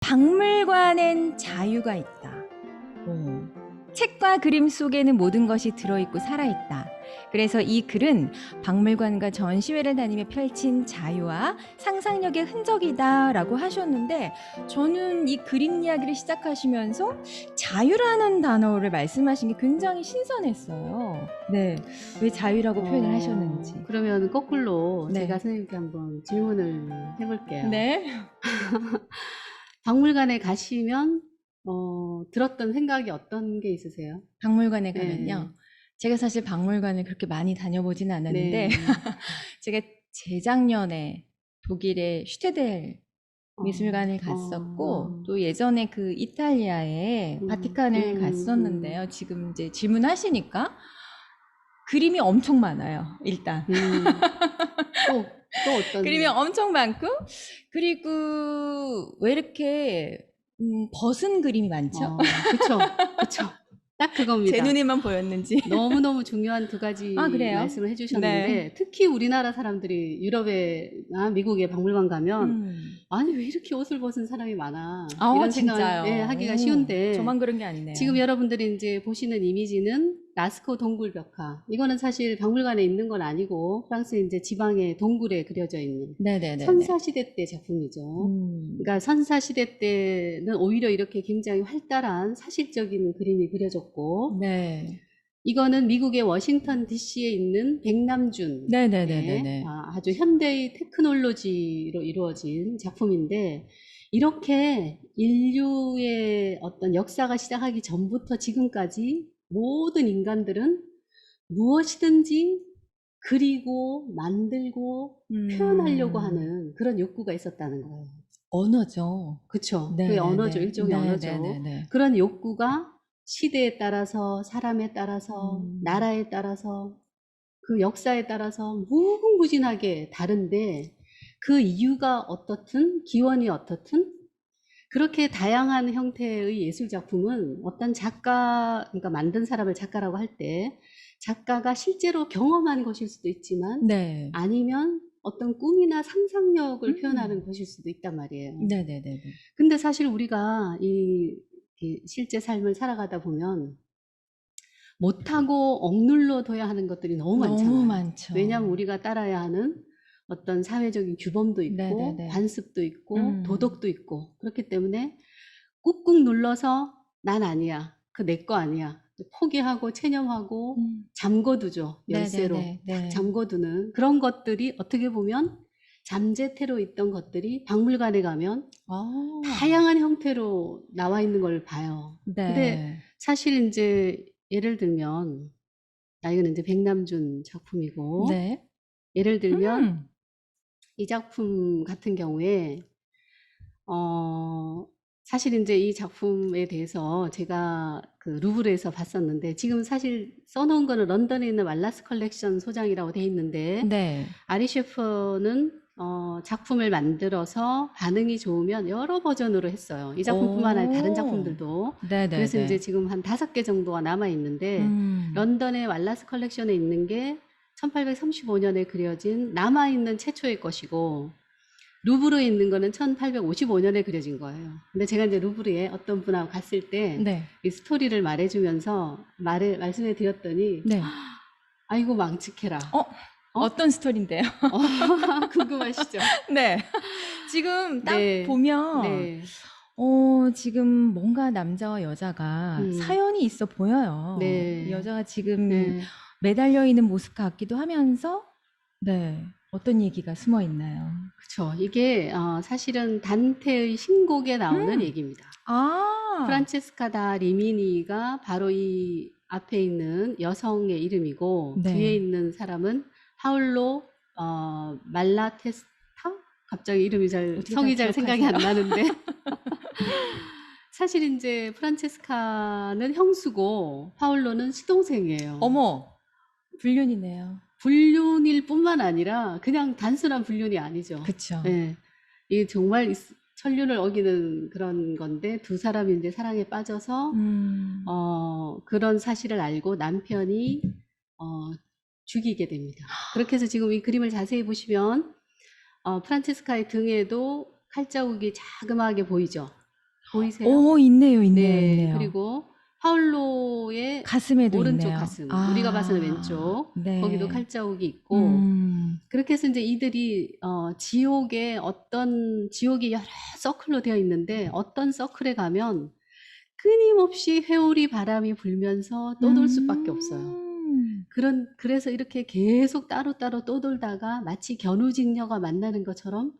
박물관엔 자유가 있다. 책과 그림 속에는 모든 것이 들어있고 살아있다. 그래서 이 글은 박물관과 전시회를 다니며 펼친 자유와 상상력의 흔적이다 라고 하셨는데, 저는 이 그림 이야기를 시작하시면서 자유라는 단어를 말씀하신 게 굉장히 신선했어요. 네, 왜 자유라고 표현을 하셨는지. 그러면 거꾸로 네. 제가 선생님께 한번 질문을 해볼게요. 네. 박물관에 가시면 들었던 생각이 어떤 게 있으세요? 박물관에 네. 가면요. 제가 사실 박물관을 그렇게 많이 다녀보지는 않았는데, 네. 제가 재작년에 독일의 슈테델 미술관을 갔었고, 또 예전에 그 이탈리아의 바티칸을 갔었는데요. 지금 이제 질문하시니까 그림이 엄청 많아요, 일단. 또 어떤? 그림이 엄청 많고, 그리고 왜 이렇게 벗은 그림이 많죠? 그쵸, 그쵸. 딱 그겁니다. 제 눈에만 보였는지. 너무너무 중요한 두 가지 아, 그래요? 말씀을 해주셨는데, 네. 특히 우리나라 사람들이 유럽에나 미국에 박물관 가면 아니 왜 이렇게 옷을 벗은 사람이 많아, 이런 진짜요? 생각을 하기가 쉬운데, 저만 그런 게 아니네요. 지금 여러분들이 이제 보시는 이미지는 라스코 동굴 벽화. 이거는 사실 박물관에 있는 건 아니고 프랑스 이제 지방의 동굴에 그려져 있는 네네네. 선사시대 때 작품이죠. 그러니까 선사시대 때는 오히려 이렇게 굉장히 활달한 사실적인 그림이 그려졌고, 네. 이거는 미국의 워싱턴 DC에 있는 백남준. 네네네네. 아주 현대의 테크놀로지로 이루어진 작품인데, 이렇게 인류의 어떤 역사가 시작하기 전부터 지금까지 모든 인간들은 무엇이든지 그리고 만들고 표현하려고 하는 그런 욕구가 있었다는 거예요. 언어죠. 그쵸. 네, 그게 네, 언어죠. 네. 일종의 네, 언어죠. 네, 네, 네. 그런 욕구가 시대에 따라서, 사람에 따라서, 나라에 따라서, 그 역사에 따라서 무궁무진하게 다른데, 그 이유가 어떻든, 기원이 어떻든, 그렇게 다양한 형태의 예술 작품은 어떤 작가, 그러니까 만든 사람을 작가라고 할 때, 작가가 실제로 경험한 것일 수도 있지만, 네. 아니면 어떤 꿈이나 상상력을 표현하는 것일 수도 있단 말이에요. 네네네. 근데 사실 우리가 이 실제 삶을 살아가다 보면 못하고 억눌러 둬야 하는 것들이 너무 많잖아요. 너무 많죠. 왜냐하면 우리가 따라야 하는 어떤 사회적인 규범도 있고, 네네네. 관습도 있고, 도덕도 있고, 그렇기 때문에 꾹꾹 눌러서 난 아니야, 그 내 거 아니야, 포기하고 체념하고 잠궈두죠. 열쇠로 네네네. 딱 네. 잠궈두는 그런 것들이 어떻게 보면 잠재태로 있던 것들이 박물관에 가면 다양한 형태로 나와 있는 걸 봐요. 근데 네. 사실 이제 예를 들면, 이거는 이제 백남준 작품이고, 네. 예를 들면 이 작품 같은 경우에 사실 이제 이 작품에 대해서 제가 그 루브르에서 봤었는데, 지금 사실 써놓은 거는 런던에 있는 왈라스 컬렉션 소장이라고 돼 있는데, 네. 아리 셰퍼는 작품을 만들어서 반응이 좋으면 여러 버전으로 했어요. 이 작품뿐만 아니라 다른 작품들도. 네네네. 그래서 이제 지금 한 5개 정도가 남아 있는데, 런던의 왈라스 컬렉션에 있는 게 1835년에 그려진 남아 있는 최초의 것이고, 루브르에 있는 거는 1855년에 그려진 거예요. 근데 제가 이제 루브르에 어떤 분하고 갔을 때 네. 이 스토리를 말해주면서 말씀해 드렸더니, 네. 아이고 망측해라. 어떤 스토리인데요? 궁금하시죠? 네. 지금 딱 네. 보면 네. 지금 뭔가 남자와 여자가 사연이 있어 보여요. 네. 이 여자가 지금 네. 매달려 있는 모습 같기도 하면서, 네. 어떤 얘기가 숨어 있나요? 그쵸. 이게 사실은 단테의 신곡에 나오는 얘기입니다. 프란체스카 다 리미니가 바로 이 앞에 있는 여성의 이름이고, 네. 뒤에 있는 사람은 파울로 말라테스타? 갑자기 이름이 성이 잘 생각이 안 나는데 사실 이제 프란체스카는 형수고 파울로는 시동생이에요. 어머, 불륜이네요. 불륜일 뿐만 아니라 그냥 단순한 불륜이 아니죠. 그쵸. 네. 이게 정말 천륜을 어기는 그런 건데, 두 사람이 이제 사랑에 빠져서 그런 사실을 알고 남편이 죽이게 됩니다. 그렇게 해서 지금 이 그림을 자세히 보시면 프란체스카의 등에도 칼자국이 자그마하게 보이죠. 보이세요? 오, 있네요, 있네요, 네. 있네요. 그리고 파울로의 가슴에도 오른쪽 있네요. 가슴, 아, 우리가 봐서는 왼쪽, 거기도 네. 칼자국이 있고, 그렇게 해서 이제 이들이 지옥에 지옥이 여러 서클로 되어 있는데 어떤 서클에 가면 끊임없이 회오리 바람이 불면서 떠돌 수밖에 없어요. 그래서 이렇게 계속 따로따로 떠돌다가 마치 견우직녀가 만나는 것처럼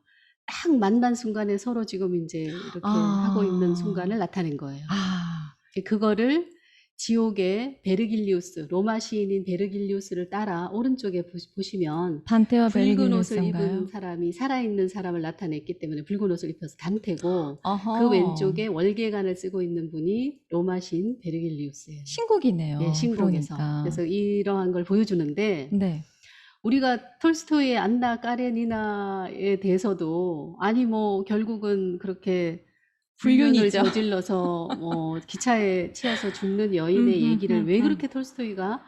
딱 만난 순간에 서로 지금 이제 이렇게 하고 있는 순간을 나타낸 거예요. 아, 그거를 지옥의 베르길리우스, 로마 시인인 베르길리우스를 따라 오른쪽에 보시면 단테와 붉은 옷을 베르길리우스인가요? 입은 사람이 살아있는 사람을 나타냈기 때문에 붉은 옷을 입혀서 단테고, 어허. 그 왼쪽에 월계관을 쓰고 있는 분이 로마 시인 베르길리우스예요. 신곡이네요. 예, 신곡에서. 그러니까. 그래서 이러한 걸 보여주는데, 네. 우리가 톨스토이의 안나 까레니나에 대해서도 아니 뭐 결국은 그렇게 불륜을 불륜이죠. 저질러서 기차에 치여서 죽는 여인의 얘기를 왜 그렇게 톨스토이가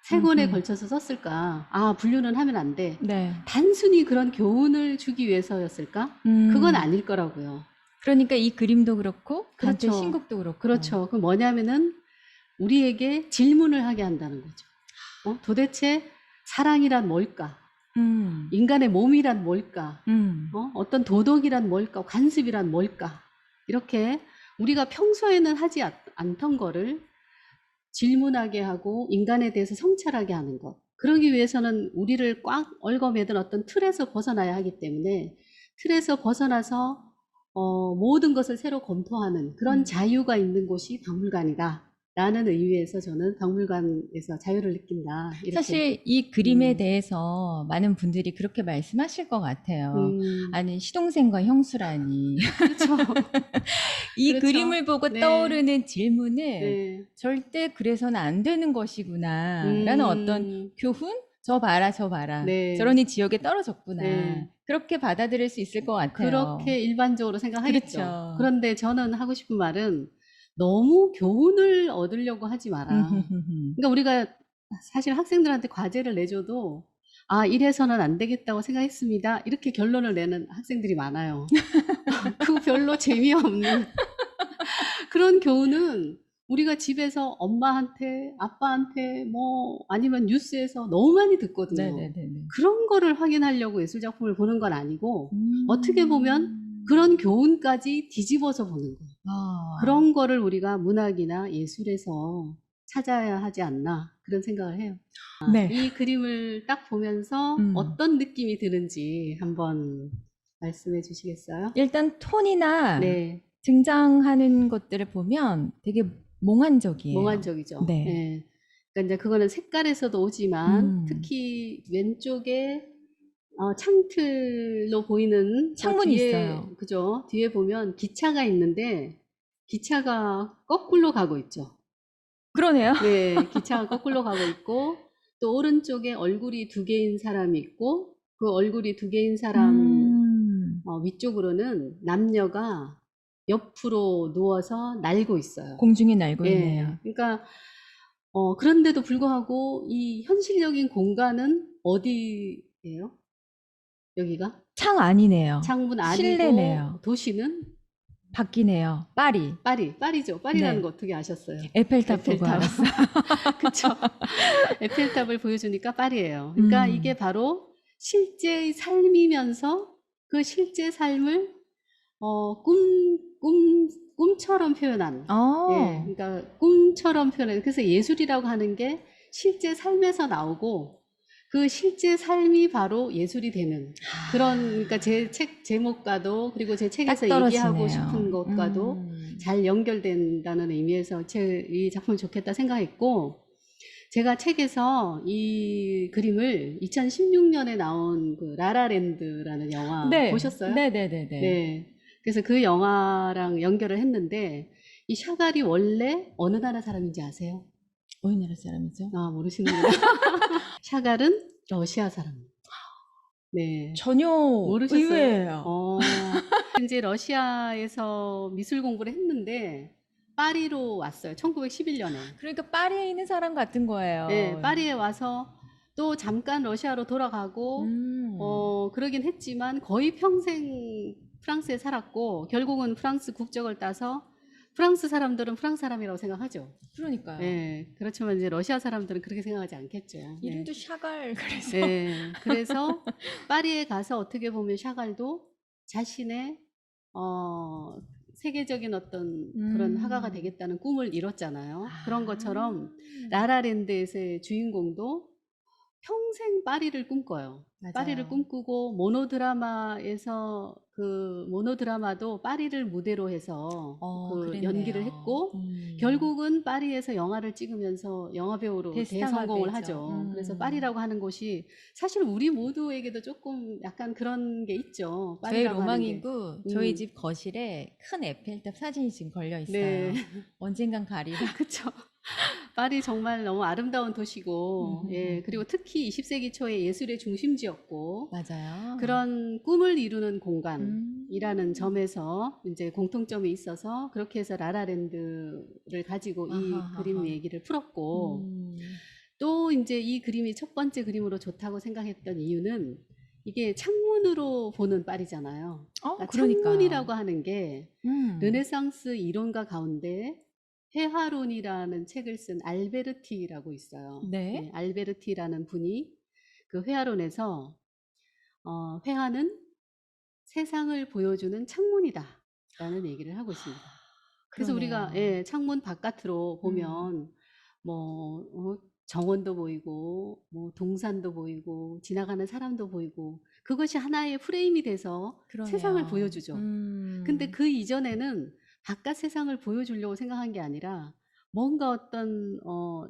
세 권에 걸쳐서 썼을까? 아, 불륜은 하면 안 돼. 네. 단순히 그런 교훈을 주기 위해서였을까? 그건 아닐 거라고요. 그러니까 이 그림도 그렇고 단테 그렇죠. 신곡도 그렇고. 그렇죠. 그 뭐냐면은 우리에게 질문을 하게 한다는 거죠. 도대체 사랑이란 뭘까? 인간의 몸이란 뭘까? 어떤 도덕이란 뭘까? 관습이란 뭘까? 이렇게 우리가 평소에는 하지 않던 거를 질문하게 하고 인간에 대해서 성찰하게 하는 것. 그러기 위해서는 우리를 꽉 얽어매든 어떤 틀에서 벗어나야 하기 때문에 틀에서 벗어나서 모든 것을 새로 검토하는 그런 자유가 있는 곳이 박물관이다. 라는 의미에서 저는 박물관에서 자유를 느낀다. 이렇게. 사실 이 그림에 대해서 많은 분들이 그렇게 말씀하실 것 같아요. 아니, 시동생과 형수라니. 그렇죠. 이 그렇죠. 그림을 보고 네. 떠오르는 질문은 네. 절대 그래서는 안 되는 것이구나 라는 어떤 교훈? 저 봐라, 저 봐라. 네. 저러니 지옥에 떨어졌구나. 네. 그렇게 받아들일 수 있을 것 같아요. 그렇게 일반적으로 생각하겠죠. 그렇죠. 그런데 저는 하고 싶은 말은 너무 교훈을 얻으려고 하지 마라. 그러니까 우리가 사실 학생들한테 과제를 내줘도 아, 이래서는 안 되겠다고 생각했습니다. 이렇게 결론을 내는 학생들이 많아요. 그 별로 재미없는 그런 교훈은 우리가 집에서 엄마한테, 아빠한테 뭐 아니면 뉴스에서 너무 많이 듣거든요. 네네네. 그런 거를 확인하려고 예술작품을 보는 건 아니고 어떻게 보면 그런 교훈까지 뒤집어서 보는 거예요. 그런 거를 우리가 문학이나 예술에서 찾아야 하지 않나 그런 생각을 해요. 네. 이 그림을 딱 보면서 어떤 느낌이 드는지 한번 말씀해 주시겠어요? 일단 톤이나 네, 등장하는 것들을 보면 되게 몽환적이에요. 몽환적이죠. 네. 네. 그러니까 이제 그거는 색깔에서도 오지만 특히 왼쪽에 창틀로 보이는 저 창문이 뒤에, 있어요. 그죠? 뒤에 보면 기차가 있는데 기차가 거꾸로 가고 있죠. 그러네요. 네, 기차가 거꾸로 가고 있고 또 오른쪽에 얼굴이 두 개인 사람이 있고 그 얼굴이 두 개인 사람 위쪽으로는 남녀가 옆으로 누워서 날고 있어요. 공중에 날고 예, 있네요. 그러니까 그런데도 불구하고 이 현실적인 공간은 어디예요? 여기가? 창 안이네요. 창문 아니고 실내네요. 도시는 바뀌네요. 파리. 파리죠. 파리라는 네. 거 어떻게 아셨어요? 에펠탑 보고 에펠탑. 알았어요. 그쵸. 에펠탑을 보여주니까 파리예요. 그러니까 이게 바로 실제의 삶이면서 그 실제 삶을 꿈처럼 표현한. 예, 그러니까 꿈처럼 표현한. 그래서 예술이라고 하는 게 실제 삶에서 나오고 그 실제 삶이 바로 예술이 되는 그런, 그러니까 제 책 제목과도 그리고 제 책에서 얘기하고 싶은 것과도 잘 연결된다는 의미에서 이 작품이 좋겠다 생각했고, 제가 책에서 이 그림을 2016년에 나온 그 라라랜드라는 영화 보셨어요? 네네네네. 네. 그래서 그 영화랑 연결을 했는데 이 샤갈이 원래 어느 나라 사람인지 아세요? 어느 나라 사람이죠? 아, 모르시는구나. 샤갈은 러시아 사람. 네. 전혀 모르셨어요? 의외예요. 이제 러시아에서 미술 공부를 했는데 파리로 왔어요. 1911년에. 그러니까 파리에 있는 사람 같은 거예요. 네, 파리에 와서 또 잠깐 러시아로 돌아가고 그러긴 했지만 거의 평생 프랑스에 살았고 결국은 프랑스 국적을 따서 프랑스 사람들은 프랑스 사람이라고 생각하죠. 그러니까요. 예. 그렇지만 이제 러시아 사람들은 그렇게 생각하지 않겠죠. 예. 이름도 샤갈 그래서 예. 그래서 파리에 가서 어떻게 보면 샤갈도 자신의 세계적인 어떤 그런 화가가 되겠다는 꿈을 이뤘잖아요. 그런 것처럼 라라랜드에서의 주인공도 평생 파리를 꿈꿔요. 파리를 맞아요. 꿈꾸고 모노드라마에서 그 모노드라마도 파리를 무대로 해서 그 연기를 그랬네요. 했고 결국은 파리에서 영화를 찍으면서 영화배우로 대스타가 대성공을 되죠. 하죠. 그래서 파리라고 하는 곳이 사실 우리 모두에게도 조금 약간 그런 게 있죠. 저의 파리라고 하는 게. 로망이고 저희 집 거실에 큰 에펠탑 사진이 지금 걸려 있어요. 네. 언젠간 가리라. 그쵸. 파리 정말 너무 아름다운 도시고, 예, 그리고 특히 20세기 초에 예술의 중심지였고, 맞아요. 그런 꿈을 이루는 공간이라는 점에서 이제 공통점이 있어서 그렇게 해서 라라랜드를 가지고 이 아하하하. 그림 얘기를 풀었고, 또 이제 이 그림이 첫 번째 그림으로 좋다고 생각했던 이유는 이게 창문으로 보는 파리잖아요. 그러니까 그러니까요. 창문이라고 하는 게 음. 르네상스 이론가 가운데 회화론이라는 책을 쓴 알베르티라고 있어요. 네. 알베르티라는 분이 그 회화론에서 회화는 세상을 보여주는 창문이다라는 얘기를 하고 있습니다. 그래서 우리가 그러네요. 창문 바깥으로 보면 뭐 정원도 보이고 뭐 동산도 보이고 지나가는 사람도 보이고 그것이 하나의 프레임이 돼서 세상을 그러네요. 보여주죠. 근데 그 이전에는 바깥 세상을 보여주려고 생각한 게 아니라 뭔가 어떤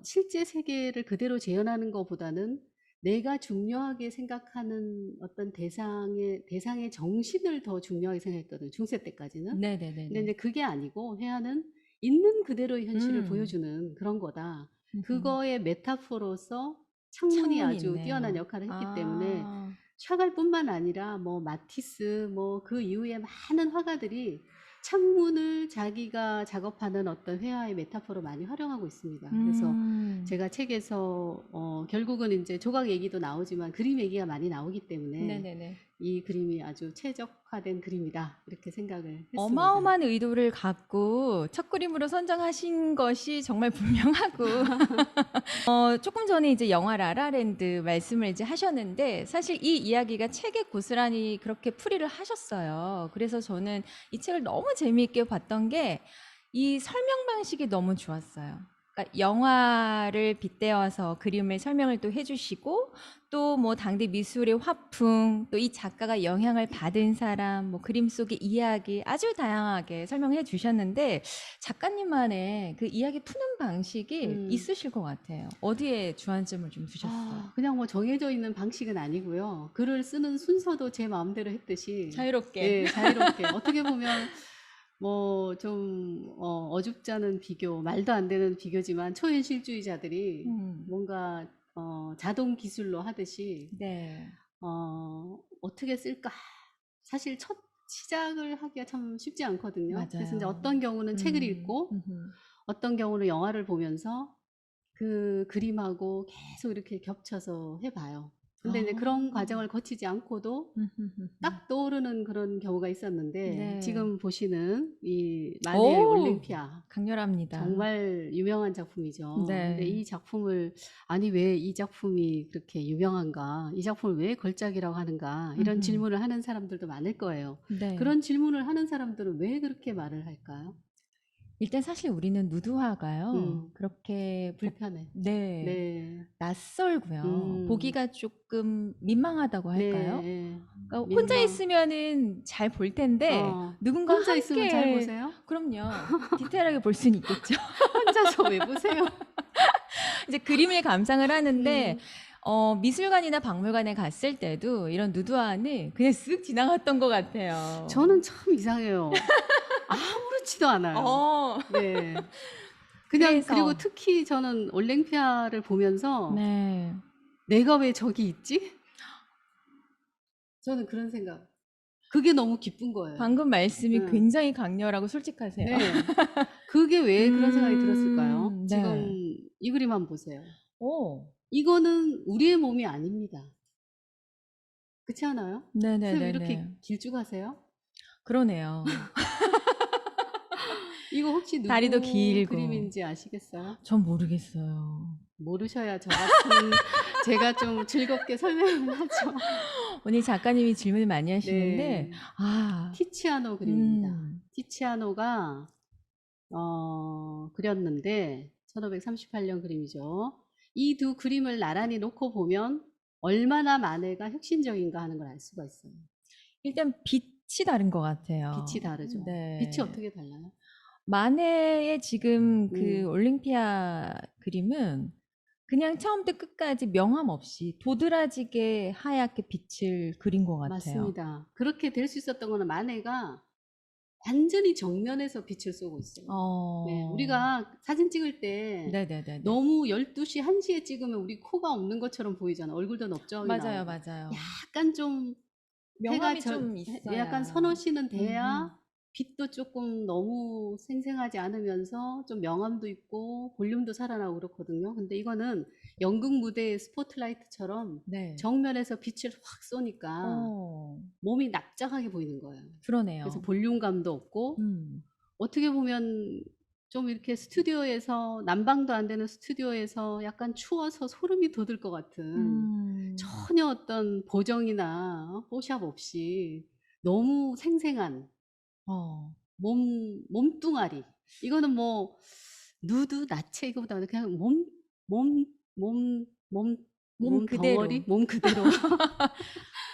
실제 세계를 그대로 재현하는 것보다는 내가 중요하게 생각하는 어떤 대상의 정신을 더 중요하게 생각했거든요. 중세 때까지는. 근데 네네네네. 이제 그게 아니고 회화는 있는 그대로의 현실을 음. 보여주는 그런 거다. 음흠. 그거의 메타포로서 창문이 창문이 아주 있네요. 뛰어난 역할을 했기 때문에 샤갈뿐만 아니라 뭐 마티스 뭐 그 이후에 많은 화가들이 창문을 자기가 작업하는 어떤 회화의 메타포로 많이 활용하고 있습니다. 그래서 제가 책에서 결국은 이제 조각 얘기도 나오지만 그림 얘기가 많이 나오기 때문에 네네네. 이 그림이 아주 최적화된 그림이다 이렇게 생각을 했습니다. 어마어마한 의도를 갖고 첫 그림으로 선정하신 것이 정말 분명하고 조금 전에 이제 영화 라라랜드 말씀을 이제 하셨는데 사실 이 이야기가 책에 고스란히 그렇게 풀이를 하셨어요. 그래서 저는 이 책을 너무 재미있게 봤던 게 이 설명 방식이 너무 좋았어요. 그러니까 영화를 빗대어서 그림을 설명을 또 해주시고 또 뭐 당대 미술의 화풍, 또 이 작가가 영향을 받은 사람, 뭐 그림 속의 이야기 아주 다양하게 설명해 주셨는데 작가님만의 그 이야기 푸는 방식이 있으실 것 같아요. 어디에 주안점을 좀 두셨어요? 그냥 뭐 정해져 있는 방식은 아니고요. 글을 쓰는 순서도 제 마음대로 했듯이 자유롭게. 자유롭게 어떻게 보면 뭐 좀 어줍지 않은 비교, 말도 안 되는 비교지만 초현실주의자들이 뭔가 자동 기술로 하듯이 네. 어떻게 쓸까? 사실 첫 시작을 하기가 참 쉽지 않거든요. 그래서 이제 맞아요. 어떤 경우는 책을 읽고 어떤 경우는 영화를 보면서 그 그림하고 계속 이렇게 겹쳐서 해봐요. 근데 이제 그런 과정을 거치지 않고도 딱 떠오르는 그런 경우가 있었는데 네. 지금 보시는 이 마리의 오! 올림피아 강렬합니다. 정말 유명한 작품이죠. 근데 네. 이 작품을 아니 왜 이 작품이 그렇게 유명한가? 이 작품을 왜 걸작이라고 하는가? 이런 질문을 하는 사람들도 많을 거예요. 네. 그런 질문을 하는 사람들은 왜 그렇게 말을 할까요? 일단 사실 우리는 누드화가요. 그렇게 불편해. 네. 네. 낯설고요. 보기가 조금 민망하다고 할까요? 네. 그러니까 혼자 민망. 있으면은 잘 볼 텐데 누군가 혼자 있으면 잘 함께 보세요? 그럼요. 디테일하게 볼 수는 있겠죠. 혼자서 왜 보세요? 이제 그림을 감상을 하는데 미술관이나 박물관에 갔을 때도 이런 누드화는 그냥 쓱 지나갔던 것 같아요. 저는 참 이상해요. 아무렇지도 않아요. 네. 그냥 그래서 그리고 특히 저는 올랭피아를 보면서 네. 내가 왜 저기 있지? 저는 그런 생각. 그게 너무 기쁜 거예요. 방금 말씀이 네. 굉장히 강렬하고 솔직하세요. 네. 그게 왜 그런 생각이 들었을까요? 네. 지금 이 그림 한번 보세요. 오. 이거는 우리의 몸이 아닙니다. 그렇지 않아요? 선생님 네네네네. 이렇게 길쭉하세요? 그러네요. 이거 혹시 누구 다리도 길고. 그림인지 아시겠어요? 전 모르겠어요. 모르셔야 저 같은 제가 좀 즐겁게 설명을 하죠. 오늘 작가님이 질문을 많이 하시는데, 네. 아, 티치아노 그림입니다. 음, 티치아노가 그렸는데 1538년 그림이죠. 이 두 그림을 나란히 놓고 보면 얼마나 마네가 혁신적인가 하는 걸 알 수가 있어요. 일단 빛이 다른 것 같아요. 빛이 다르죠. 네. 빛이 어떻게 달라요? 마네의 지금 그 음. 올림피아 그림은 그냥 처음부터 끝까지 명암 없이 도드라지게 하얗게 빛을 그린 것 같아요. 맞습니다. 그렇게 될 수 있었던 거는 마네가 완전히 정면에서 빛을 쏘고 있어요. 네, 우리가 사진 찍을 때 네네네. 너무 12시, 1시에 찍으면 우리 코가 없는 것처럼 보이잖아. 얼굴도 넓적하게 맞아요, 나오고. 맞아요. 약간 좀 명암이 해가 좀 있어야. 약간 서너 시는 돼야 음. 빛도 조금 너무 생생하지 않으면서 좀 명암도 있고 볼륨도 살아나고 그렇거든요. 근데 이거는 연극 무대의 스포트라이트처럼 네. 정면에서 빛을 확 쏘니까 몸이 납작하게 보이는 거예요. 그러네요. 그래서 볼륨감도 없고 어떻게 보면 좀 이렇게 스튜디오에서 난방도 안 되는 스튜디오에서 약간 추워서 소름이 돋을 것 같은 전혀 어떤 보정이나 뽀샵 없이 너무 생생한 몸뚱아리. 이거는 뭐 누드, 나체 이거보다 그냥 몸 그대로. 덩어리, 몸 그대로.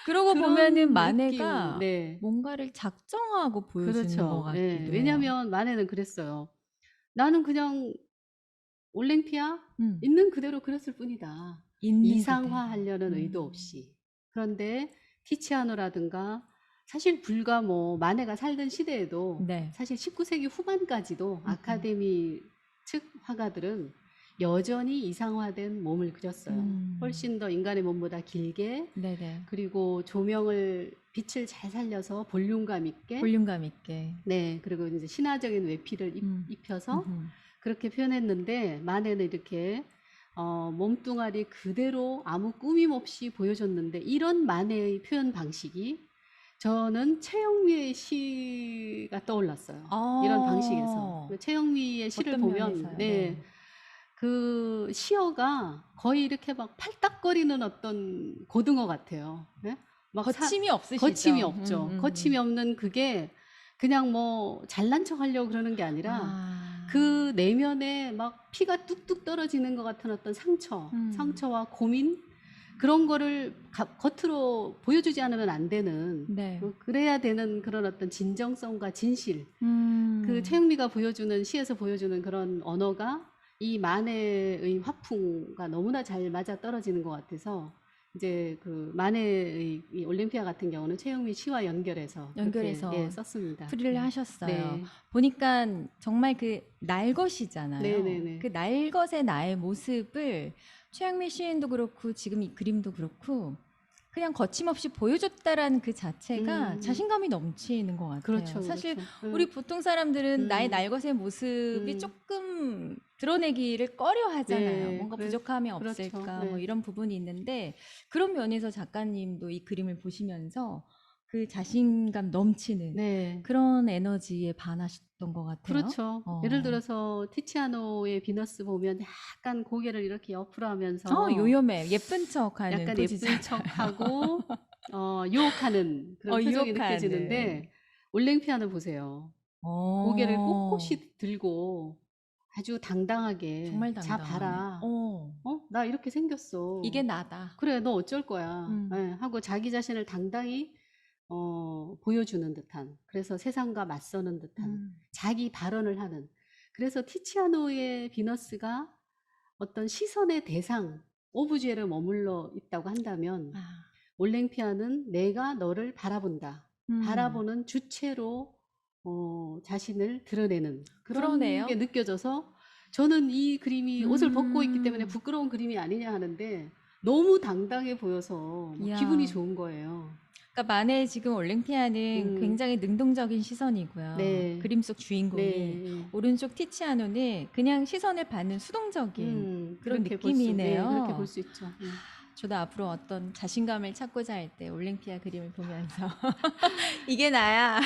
그러고 그런 보면은 마네가 느낌. 네. 뭔가를 작정하고 보여주는 것 그렇죠. 같기도 예. 해요. 왜냐면 마네는 그랬어요. 나는 그냥 올랭피아 음. 있는 그대로 그렸을 뿐이다. 있는 이상화하려는 그대로. 의도 없이. 그런데 티치아노라든가 사실 불과 뭐 마네가 살던 시대에도 네. 사실 19세기 후반까지도 아카데미 측 화가들은 여전히 이상화된 몸을 그렸어요. 훨씬 더 인간의 몸보다 길게, 네네. 그리고 조명을 빛을 잘 살려서 볼륨감 있게, 볼륨감 있게. 네, 그리고 이제 신화적인 외피를 입혀서 그렇게 표현했는데 마네는 이렇게 몸뚱아리 그대로 아무 꾸밈 없이 보여줬는데, 이런 마네의 표현 방식이 저는 최영미의 시가 떠올랐어요. 이런 방식에서 최영미의 시를 어떤 보면 면에서요? 네, 그 시어가 거의 이렇게 막 팔딱거리는 어떤 고등어 같아요. 네? 막 거침이 없으시죠? 거침이 없죠. 거침이 없는 그게 그냥 뭐 잘난 척 하려고 그러는 게 아니라 그 내면에 막 피가 뚝뚝 떨어지는 것 같은 어떤 상처와 고민, 그런 거를 겉으로 보여주지 않으면 안 되는, 네. 그래야 되는 그런 어떤 진정성과 진실, 그 최영미가 보여주는, 시에서 보여주는 그런 언어가 이 마네의 화풍과 너무나 잘 맞아 떨어지는 것 같아서 이제 그 마네의 이 올림피아 같은 경우는 최영미 시와 연결해서 그렇게, 예, 썼습니다. 풀이를 하셨어요. 네. 보니까 정말 그 날것이잖아요. 네네네. 그 날것의 나의 모습을 최영미 시인도 그렇고 지금 이 그림도 그렇고 그냥 거침없이 보여줬다라는 그 자체가 자신감이 넘치는 것 같아요. 그렇죠. 사실 그렇죠. 우리 보통 사람들은 나의 날것의 모습이 조금 드러내기를 꺼려 하잖아요. 네, 뭔가 그래- 부족함이 그렇죠. 없을까 네. 뭐 이런 부분이 있는데, 그런 면에서 작가님도 이 그림을 보시면서 그 자신감 넘치는 네. 그런 에너지에 반하셨던 것 같아요. 그렇죠. 예를 들어서 티치아노의 비너스 보면 약간 고개를 이렇게 옆으로 하면서 요염해. 예쁜 척하는 약간 포즈잖아요. 예쁜 척하고 유혹하는 그런 표정이 유혹하는. 느껴지는데, 올랭피아노 보세요. 고개를 꼿꼿이 들고 아주 당당하게, 정말 자 당당하네. 봐라. 나 이렇게 생겼어. 이게 나다. 그래, 너 어쩔 거야. 예, 하고 자기 자신을 당당히 보여주는 듯한, 그래서 세상과 맞서는 듯한 자기 발언을 하는. 그래서 티치아노의 비너스가 어떤 시선의 대상, 오브제를 머물러 있다고 한다면 올랭피아는 내가 너를 바라본다. 바라보는 주체로 자신을 드러내는 그런 그러네요. 게 느껴져서, 저는 이 그림이 옷을 벗고 있기 때문에 부끄러운 그림이 아니냐 하는데 너무 당당해 보여서 뭐 이야. 기분이 좋은 거예요. 그러니까 만에 지금 올랭피아는 굉장히 능동적인 시선이고요. 네. 그림 속 주인공이 네. 오른쪽 티치아노는 그냥 시선을 받는 수동적인 그런 그렇게 볼 수, 느낌이네요. 네, 그렇게 볼 수 있죠. 저도 앞으로 어떤 자신감을 찾고자 할 때 올랭피아 그림을 보면서 이게 나야.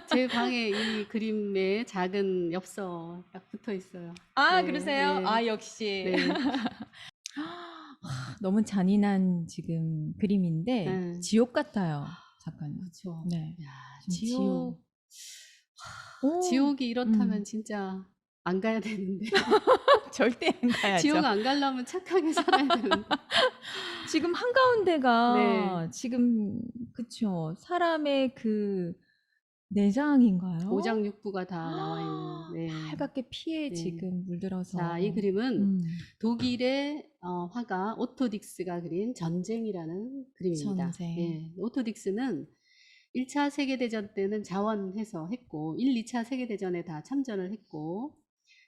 제 방에 이 그림에 작은 엽서 딱 붙어 있어요. 아, 네, 그러세요? 네, 아, 역시. 네, 너무 잔인한 지금 그림인데 네. 지옥 같아요, 작가님. 그렇죠. 네. 야, 지금 지옥, 오, 지옥이 이렇다면 진짜 안 가야 되는데. 절대 안 지옥 가야죠. 안 가려면 착하게 살아야 되는데. 지금 네, 한가운데가 지금 그쵸, 사람의 그 내장인가요? 오장육부가 다 나와 있는, 네, 빨갛게 피에 네. 지금 물들어서. 자, 이 그림은 음, 독일의 화가 오토 딕스가 그린 전쟁이라는 그림입니다. 전쟁. 예, 오토 딕스는 1차 세계대전 때는 자원해서 했고, 1, 2차 세계대전에 다 참전을 했고,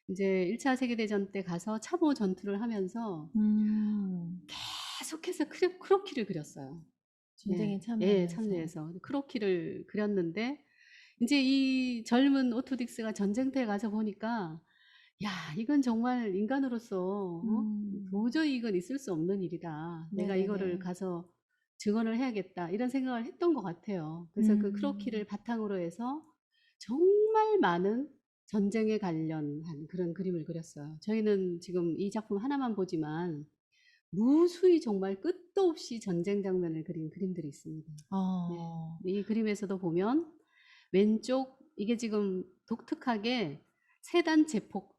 이제 1차 세계대전 때 가서 참호 전투를 하면서 음, 계속해서 크로키를 그렸어요. 전쟁에 예, 예, 참여하면서. 참여해서 크로키를 그렸는데, 이제 이 젊은 오토 딕스가 전쟁터에 가서 보니까 야, 이건 정말 인간으로서 도저히 이건 있을 수 없는 일이다. 내가 이거를 네네네. 가서 증언을 해야겠다. 이런 생각을 했던 것 같아요. 그래서 그 크로키를 바탕으로 해서 정말 많은 전쟁에 관련한 그런 그림을 그렸어요. 저희는 지금 이 작품 하나만 보지만 무수히 정말 끝도 없이 전쟁 장면을 그린 그림들이 있습니다. 네. 이 그림에서도 보면 왼쪽 이게 지금 독특하게 세단 제폭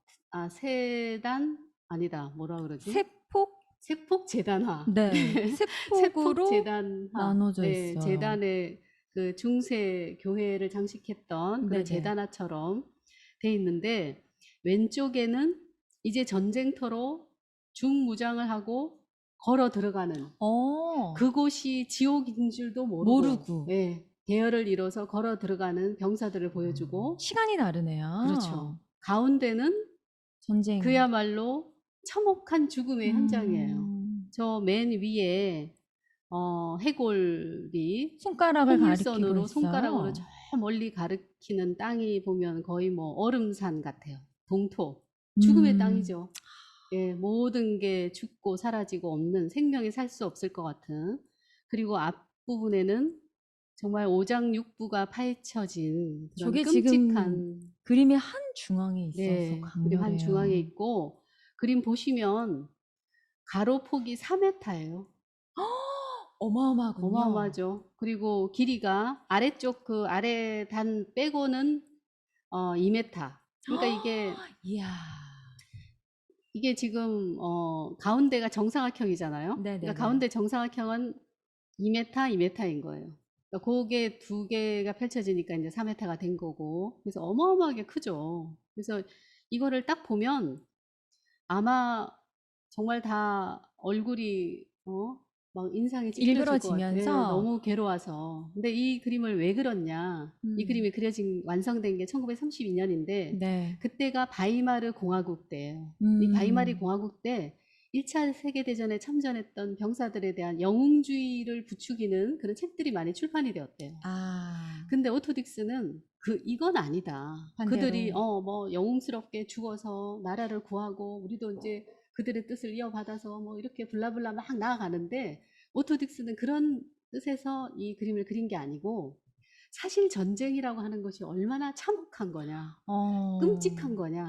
세단 아니다 뭐라 그러지? 세폭? 세폭 재단화. 네. 세폭 세폭으로 재단화. 나눠져 네, 있어요. 재단의 그 중세 교회를 장식했던 그런 네네. 재단화처럼 돼 있는데 왼쪽에는 이제 전쟁터로 중무장을 하고 걸어 들어가는 그곳이 지옥인 줄도 모르고. 예, 대열을 이뤄서 걸어 들어가는 병사들을 보여주고 시간이 다르네요. 그렇죠. 가운데는 전쟁. 그야말로 참혹한 죽음의 현장이에요. 저 맨 위에 해골이 손가락을 가리키고 포물선으로 있어요. 손가락으로 저 멀리 가리키는 땅이 보면 거의 뭐 얼음산 같아요. 동토. 죽음의 땅이죠. 예, 모든 게 죽고 사라지고 없는 생명이 살 수 없을 것 같은. 그리고 앞부분에는 정말 오장육부가 파헤쳐진 그런 저게 지금 끔찍한 그림의 한 중앙에 있어서 네, 그림 한 중앙에 강렬해요. 있고 그림 보시면 가로 폭이 4m예요. 어마어마하군요. 어마어마하죠. 그리고 길이가 아래쪽 그 아래 단 빼고는 2m. 그러니까 이야. 이게 지금 가운데가 정사각형이잖아요. 네네네. 그러니까 가운데 정사각형은 2m, 2m인 거예요. 그러니까 그게 두 개가 펼쳐지니까 이제 4m가 된 거고. 그래서 어마어마하게 크죠. 그래서 이거를 딱 보면 아마 정말 다 얼굴이 막 인상이 찌푸려질 것 같아요. 예, 일그러지면서 너무 괴로워서. 근데 이 그림을 왜 그렸냐? 이 그림이 완성된 게 1932년인데 네. 그때가 바이마르 공화국 때예요. 이 바이마르 공화국 때 1차 세계대전에 참전했던 병사들에 대한 영웅주의를 부추기는 그런 책들이 많이 출판이 되었대요. 근데 오토 딕스는 이건 아니다. 반대로. 그들이 뭐 영웅스럽게 죽어서 나라를 구하고 우리도 이제 그들의 뜻을 이어받아서 뭐 이렇게 블라블라 막 나아가는데 오토 딕스는 그런 뜻에서 이 그림을 그린 게 아니고 사실 전쟁이라고 하는 것이 얼마나 참혹한 거냐, 끔찍한 거냐.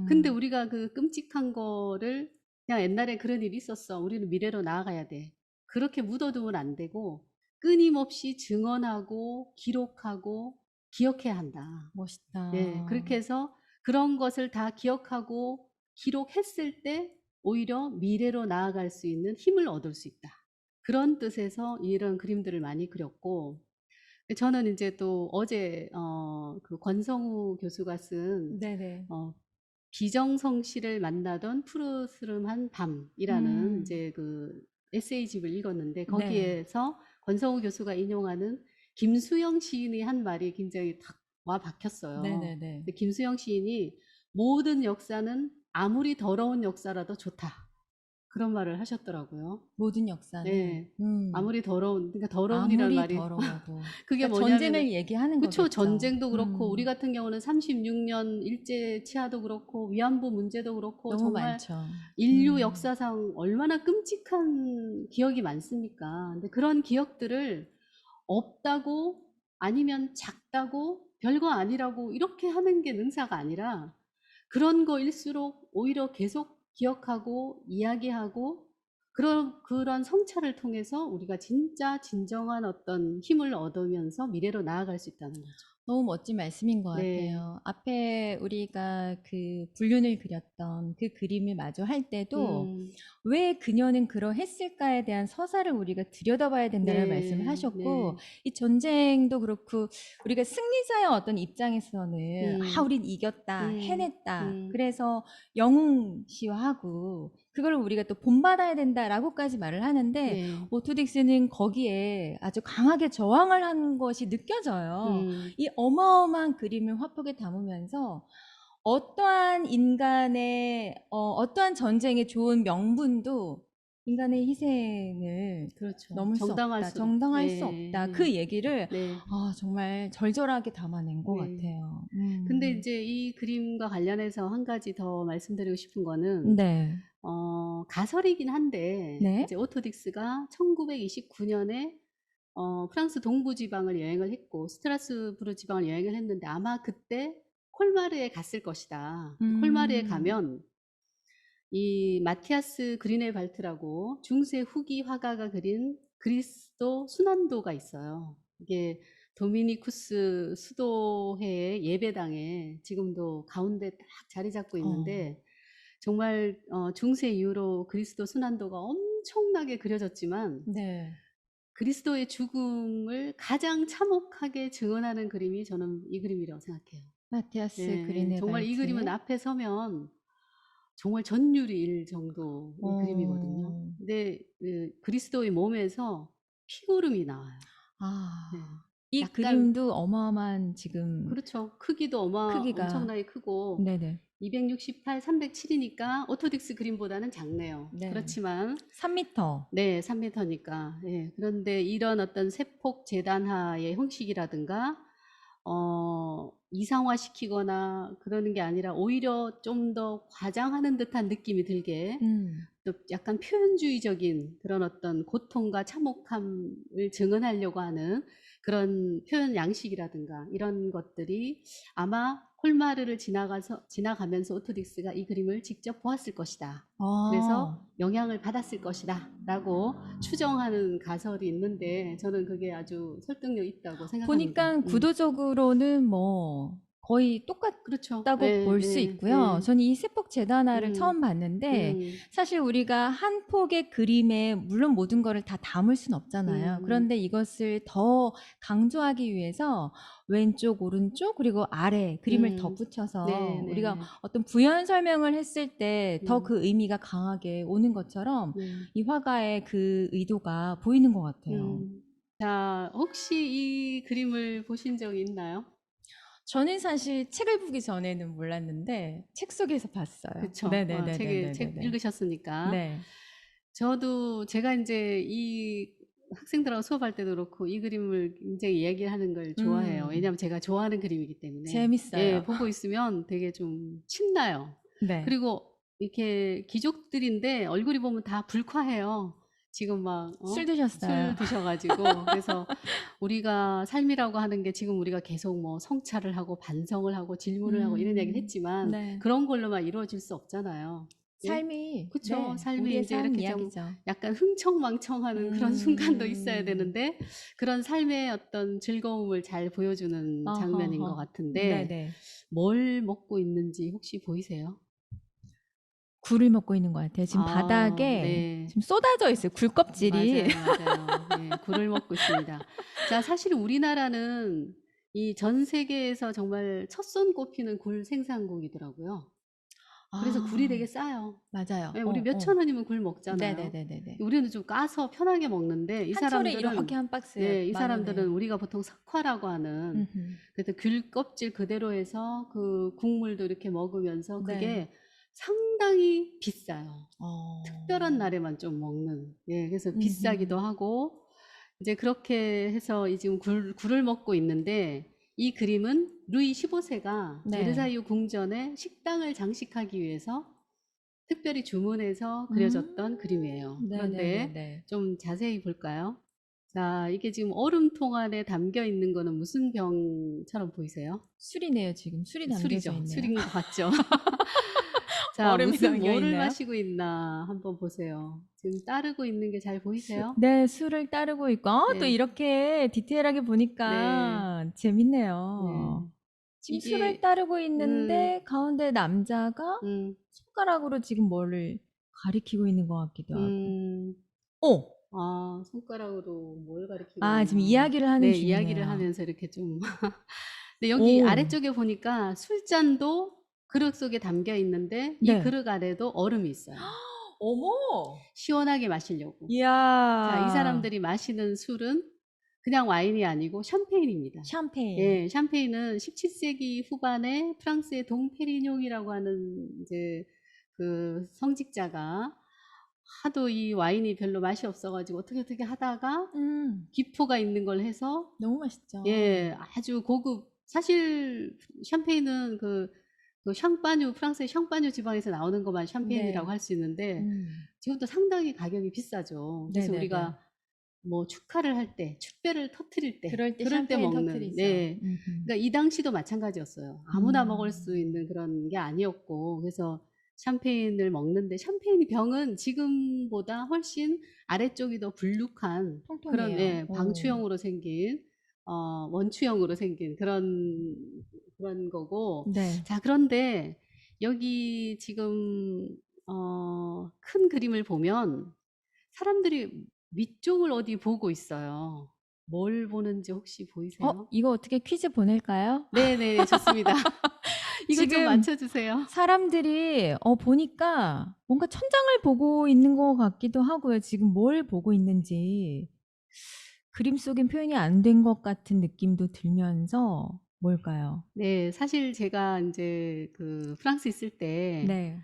근데 우리가 그 끔찍한 거를 그냥 옛날에 그런 일이 있었어. 우리는 미래로 나아가야 돼. 그렇게 묻어두면 안 되고 끊임없이 증언하고 기록하고 기억해야 한다. 멋있다. 네, 그렇게 해서 그런 것을 다 기억하고 기록했을 때 오히려 미래로 나아갈 수 있는 힘을 얻을 수 있다. 그런 뜻에서 이런 그림들을 많이 그렸고, 저는 이제 또 어제 그 권성우 교수가 쓴 네네. 비정성 씨를 만나던 푸르스름한 밤이라는 이제 그 에세이집을 읽었는데 거기에서 권성우 교수가 인용하는 김수영 시인이 한 말이 굉장히 탁 와 박혔어요. 네네네. 근데 김수영 시인이 모든 역사는 아무리 더러운 역사라도 좋다. 그런 말을 하셨더라고요. 모든 역사는 네. 음, 아무리 그러니까 더러운이란 아무리 말이 더러워도 그게 그러니까 뭐냐면은 전쟁을 얘기하는 그쵸. 거겠죠. 전쟁도 그렇고 우리 같은 경우는 36년 일제 치하도 그렇고 위안부 문제도 그렇고 너무 정말 많죠. 인류 역사상 얼마나 끔찍한 기억이 많습니까? 근데 그런 기억들을 없다고 아니면 작다고 별거 아니라고 이렇게 하는 게 능사가 아니라 그런 거일수록 오히려 계속 기억하고 이야기하고 그런 성찰을 통해서 우리가 진짜 진정한 어떤 힘을 얻으면서 미래로 나아갈 수 있다는 거죠. 너무 멋진 말씀인 것 네. 같아요. 앞에 우리가 그 불륜을 그렸던 그 그림을 마저 할 때도 음. 왜 그녀는 그러했을까에 대한 서사를 우리가 들여다봐야 된다는 말씀을 네. 하셨고, 네. 이 전쟁도 그렇고 우리가 승리자의 어떤 입장에서는 아, 음. 우린 이겼다, 음. 해냈다. 음. 그래서 영웅시화하고 그걸 우리가 또 본받아야 된다라고까지 말을 하는데 네. 오토딕스는 거기에 아주 강하게 저항을 한 것이 느껴져요. 음. 이 어마어마한 그림을 화폭에 담으면서 어떠한 인간의 어떠한 전쟁의 좋은 명분도 인간의 희생을 그렇죠. 넘을 수 정당할 없다, 수 정당할 수 네. 없다. 그 얘기를 네. 정말 절절하게 담아낸 것 네. 같아요. 근데 이제 이 그림과 관련해서 한 가지 더 말씀드리고 싶은 거는 네. 가설이긴 한데 네. 이제 오토딕스가 1929년에 프랑스 동부 지방을 여행을 했고 스트라스부르 지방을 여행을 했는데 아마 그때 콜마르에 갔을 것이다. 콜마르에 가면 이 마티아스 그리네발트라고 중세 후기 화가가 그린 그리스도 순환도가 있어요. 이게 도미니쿠스 수도회의 예배당에 지금도 가운데 딱 자리 잡고 있는데 정말 중세 이후로 그리스도 순환도가 엄청나게 그려졌지만 네. 그리스도의 죽음을 가장 참혹하게 증언하는 그림이 저는 이 그림이라고 생각해요. 마티아스 정말 이 그림은 그리네발트. 앞에 서면 정말 전율이 일 정도의 그림이거든요. 어, 근데 그리스도의 몸에서 피고름이 나와요. 네. 이 약간 그림도 어마어마한 지금 그렇죠. 크기도 크기가 엄청나게 크고 네네. 268, 307이니까 오토딕스 그림보다는 작네요. 네. 그렇지만 3m. 네, 3m니까. 예. 그런데 이런 어떤 세폭 재단하의 형식이라든가 이상화시키거나 그러는 게 아니라 오히려 좀 더 과장하는 듯한 느낌이 들게 또 약간 표현주의적인 그런 어떤 고통과 참혹함을 증언하려고 하는 그런 표현 양식이라든가 이런 것들이 아마 콜마르를 지나가면서 오토딕스가 이 그림을 직접 보았을 것이다. 그래서 영향을 받았을 것이다. 라고 추정하는 가설이 있는데 저는 그게 아주 설득력 있다고 생각합니다. 보니까 구도적으로는 뭐 거의 그렇죠. 똑같다고 네, 볼 수 네, 있고요. 네. 저는 이 세폭 재단화를 음, 처음 봤는데 음, 사실 우리가 한 폭의 그림에 물론 모든 거를 다 담을 순 없잖아요. 그런데 이것을 더 강조하기 위해서 왼쪽, 오른쪽 그리고 아래 그림을 네, 덧붙여서 네, 우리가 네. 어떤 부연 설명을 했을 때 더 음, 그 의미가 강하게 오는 것처럼 네. 이 화가의 그 의도가 보이는 것 같아요. 자, 혹시 이 그림을 보신 적 있나요? 저는 사실 책을 보기 전에는 몰랐는데 책 속에서 봤어요. 그쵸. 책 네네네네네네. 읽으셨으니까. 네. 저도 제가 이제 이 학생들하고 수업할 때도 그렇고 이 그림을 굉장히 이야기하는 걸 좋아해요. 음, 왜냐하면 제가 좋아하는 그림이기 때문에. 예, 재밌어요. 보고 있으면 되게 좀 신나요. 네. 그리고 이렇게 귀족들인데 얼굴이 보면 다 불쾌해요. 지금 막, 술 술 드셨어요. 드셔가지고. 그래서 우리가 삶이라고 하는 게 지금 우리가 계속 뭐 성찰을 하고 반성을 하고 질문을 하고 이런 얘기를 했지만 네. 그런 걸로만 이루어질 수 없잖아요. 예? 삶이, 그쵸. 네, 삶이 우리의 이제 삶 이렇게 좀 이야기죠. 약간 흥청망청하는 그런 순간도 있어야 음, 되는데 그런 삶의 어떤 즐거움을 잘 보여주는 장면인 것 어허허. 같은데 네네. 뭘 먹고 있는지 혹시 보이세요? 굴을 먹고 있는 것 같아요. 지금 아, 바닥에 네. 지금 쏟아져 있어요. 굴 껍질이. 맞아요, 맞아요. 네, 굴을 먹고 있습니다. 자, 사실 우리나라는 이 전 세계에서 정말 첫 손꼽히는 굴 생산국이더라고요. 그래서 굴이 되게 아, 싸요. 맞아요. 예, 우리 몇천 원이면 굴 먹잖아요. 네네네네네. 우리는 좀 까서 편하게 먹는데 이 한 철에 사람들은 이렇게 한 박스에 네, 이 만 사람들은 원에. 우리가 보통 석화라고 하는 음흠. 그래서 귤 껍질 그대로 해서 그 국물도 이렇게 먹으면서 네. 그게 상당히 비싸요. 어. 특별한 날에만 좀 먹는. 예, 그래서 음흠. 비싸기도 하고, 이제 그렇게 해서 지금 굴을 먹고 있는데, 이 그림은 루이 15세가 네. 베르사유 궁전에 식당을 장식하기 위해서 특별히 주문해서 그려졌던 그림이에요. 그런데 네네네네. 좀 자세히 볼까요? 자, 이게 지금 얼음통 안에 담겨 있는 거는 무슨 병처럼 보이세요? 술이네요, 지금. 술이 담겨져 술이죠. 있네요. 술인 것 같죠? 자, 얼음이 무슨 담겨 뭐를 있나요? 마시고 있나 한번 보세요. 지금 따르고 있는 게 잘 보이세요? 네, 술을 따르고 있고, 또 네, 이렇게 디테일하게 네, 보니까 재밌네요. 네. 지금 술을 이게, 따르고 음, 있는데, 가운데 남자가 손가락으로 지금 뭐를 가리키고 있는 것 같기도 하고. 음, 어! 아, 손가락으로 뭘 가리키고 아, 지금 있나. 이야기를 하는 네, 이야기를 중이네요. 하면서 이렇게 좀. 근데 여기 오, 아래쪽에 보니까 술잔도 그릇 속에 담겨 있는데 이 네. 그릇 아래도 얼음이 있어요. 어머! 시원하게 마시려고. 자, 이 이야, 사람들이 마시는 술은 그냥 와인이 아니고 샴페인입니다. 샴페인. 예, 샴페인은 17세기 후반에 프랑스의 동페리뇽이라고 하는 이제 그 성직자가 하도 이 와인이 별로 맛이 없어가지고 어떻게 하다가 기포가 있는 걸 해서 너무 맛있죠. 예, 아주 고급. 사실 샴페인은 그 샹파뉴, 프랑스의 샹파뉴 지방에서 나오는 것만 샴페인이라고 네. 할 수 있는데 음. 지금도 상당히 가격이 비싸죠. 그래서 네네네. 우리가 뭐 축하를 할 때, 축배를 터트릴 때, 그럴 때 그럴 때 샴페인 먹는. 터트리죠. 네. 음흠. 그러니까 이 당시도 마찬가지였어요. 아무나 먹을 수 있는 그런 게 아니었고, 그래서 샴페인을 먹는데 샴페인 병은 지금보다 훨씬 아래쪽이 더 불룩한 그런 통통해요. 예, 오. 방추형으로 생긴 원추형으로 생긴 그런 거고. 네. 자, 그런데 여기 지금 큰 그림을 보면 사람들이 위쪽을 어디 보고 있어요. 뭘 보는지 혹시 보이세요? 이거 어떻게 퀴즈 보낼까요? 네네, 좋습니다. 이거 좀 지금 맞춰주세요. 사람들이 보니까 뭔가 천장을 보고 있는 것 같기도 하고요. 지금 뭘 보고 있는지 그림 속엔 표현이 안 된 것 같은 느낌도 들면서 뭘까요? 네, 사실 제가 이제 그 프랑스 있을 때 네.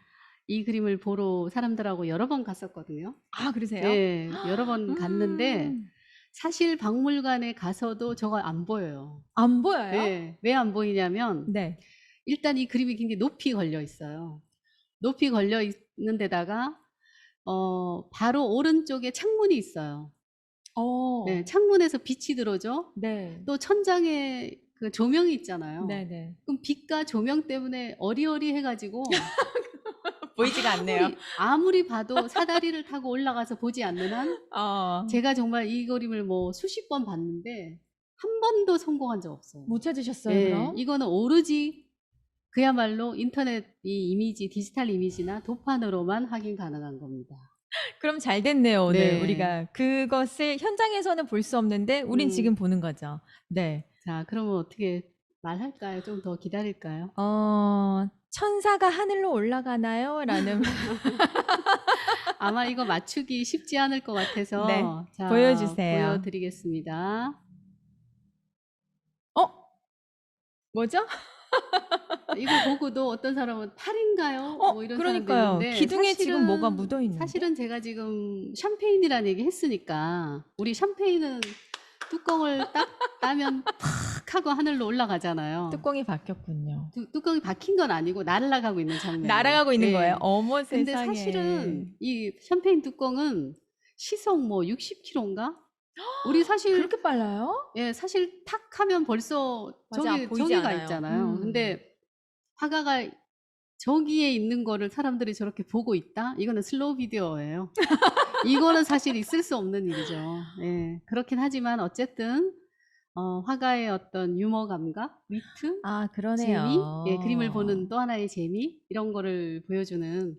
이 그림을 보러 사람들하고 여러 번 갔었거든요. 아, 그러세요? 네, 여러 번 갔는데 음, 사실 박물관에 가서도 저거 안 보여요. 안 보여요? 네, 왜 안 보이냐면 네. 일단 이 그림이 굉장히 높이 걸려 있어요. 높이 걸려 있는 데다가 바로 오른쪽에 창문이 있어요. 네, 어, 창문에서 빛이 들어오죠. 네. 또 천장에 그 조명이 있잖아요. 네네. 그럼 빛과 조명 때문에 어리어리해가지고 보이지가 않네요. 아무리 봐도 사다리를 타고 올라가서 보지 않는 한 어, 제가 정말 이 그림을 뭐 수십 번 봤는데 한 번도 성공한 적 없어요. 못 찾으셨어요, 예, 그럼? 이거는 오로지 그야말로 인터넷 이 이미지, 디지털 이미지나 도판으로만 확인 가능한 겁니다. 그럼 잘 됐네요, 오늘. 네. 우리가 그것을 현장에서는 볼 수 없는데, 우린 지금 음, 보는 거죠. 네. 자, 그러면 어떻게 말할까요? 좀 더 기다릴까요? 천사가 하늘로 올라가나요? 라는, 아마 이거 맞추기 쉽지 않을 것 네. 같아서 자, 보여주세요. 보여드리겠습니다. 뭐죠? 이거 보고도 어떤 사람은 팔인가요? 뭐 이런 사람도 그러니까요. 있는데 기둥에 지금 뭐가 묻어 있는데? 사실은 제가 지금 샴페인이라는 얘기 했으니까 우리 샴페인은 뚜껑을 딱 따면 탁 하고 하늘로 올라가잖아요. 뚜껑이 바뀌었군요. 뚜껑이 박힌 건 아니고 날아가고 있는 장면. 날아가고 있는 거예요? 어머 근데 세상에. 사실은 이 샴페인 뚜껑은 시속 뭐 60km인가? 우리 사실 그렇게 빨라요? 예, 사실 탁 하면 벌써 맞아, 보이지 저기가 않아요. 있잖아요. 근데 화가가 저기에 있는 거를 사람들이 저렇게 보고 있다? 이거는 슬로우 비디오예요. 이거는 사실 있을 수 없는 일이죠. 예, 그렇긴 하지만 어쨌든 화가의 어떤 유머 감각, 위트, 아, 재미, 예, 그림을 보는 그러네요. 또 하나의 재미 이런 거를 보여주는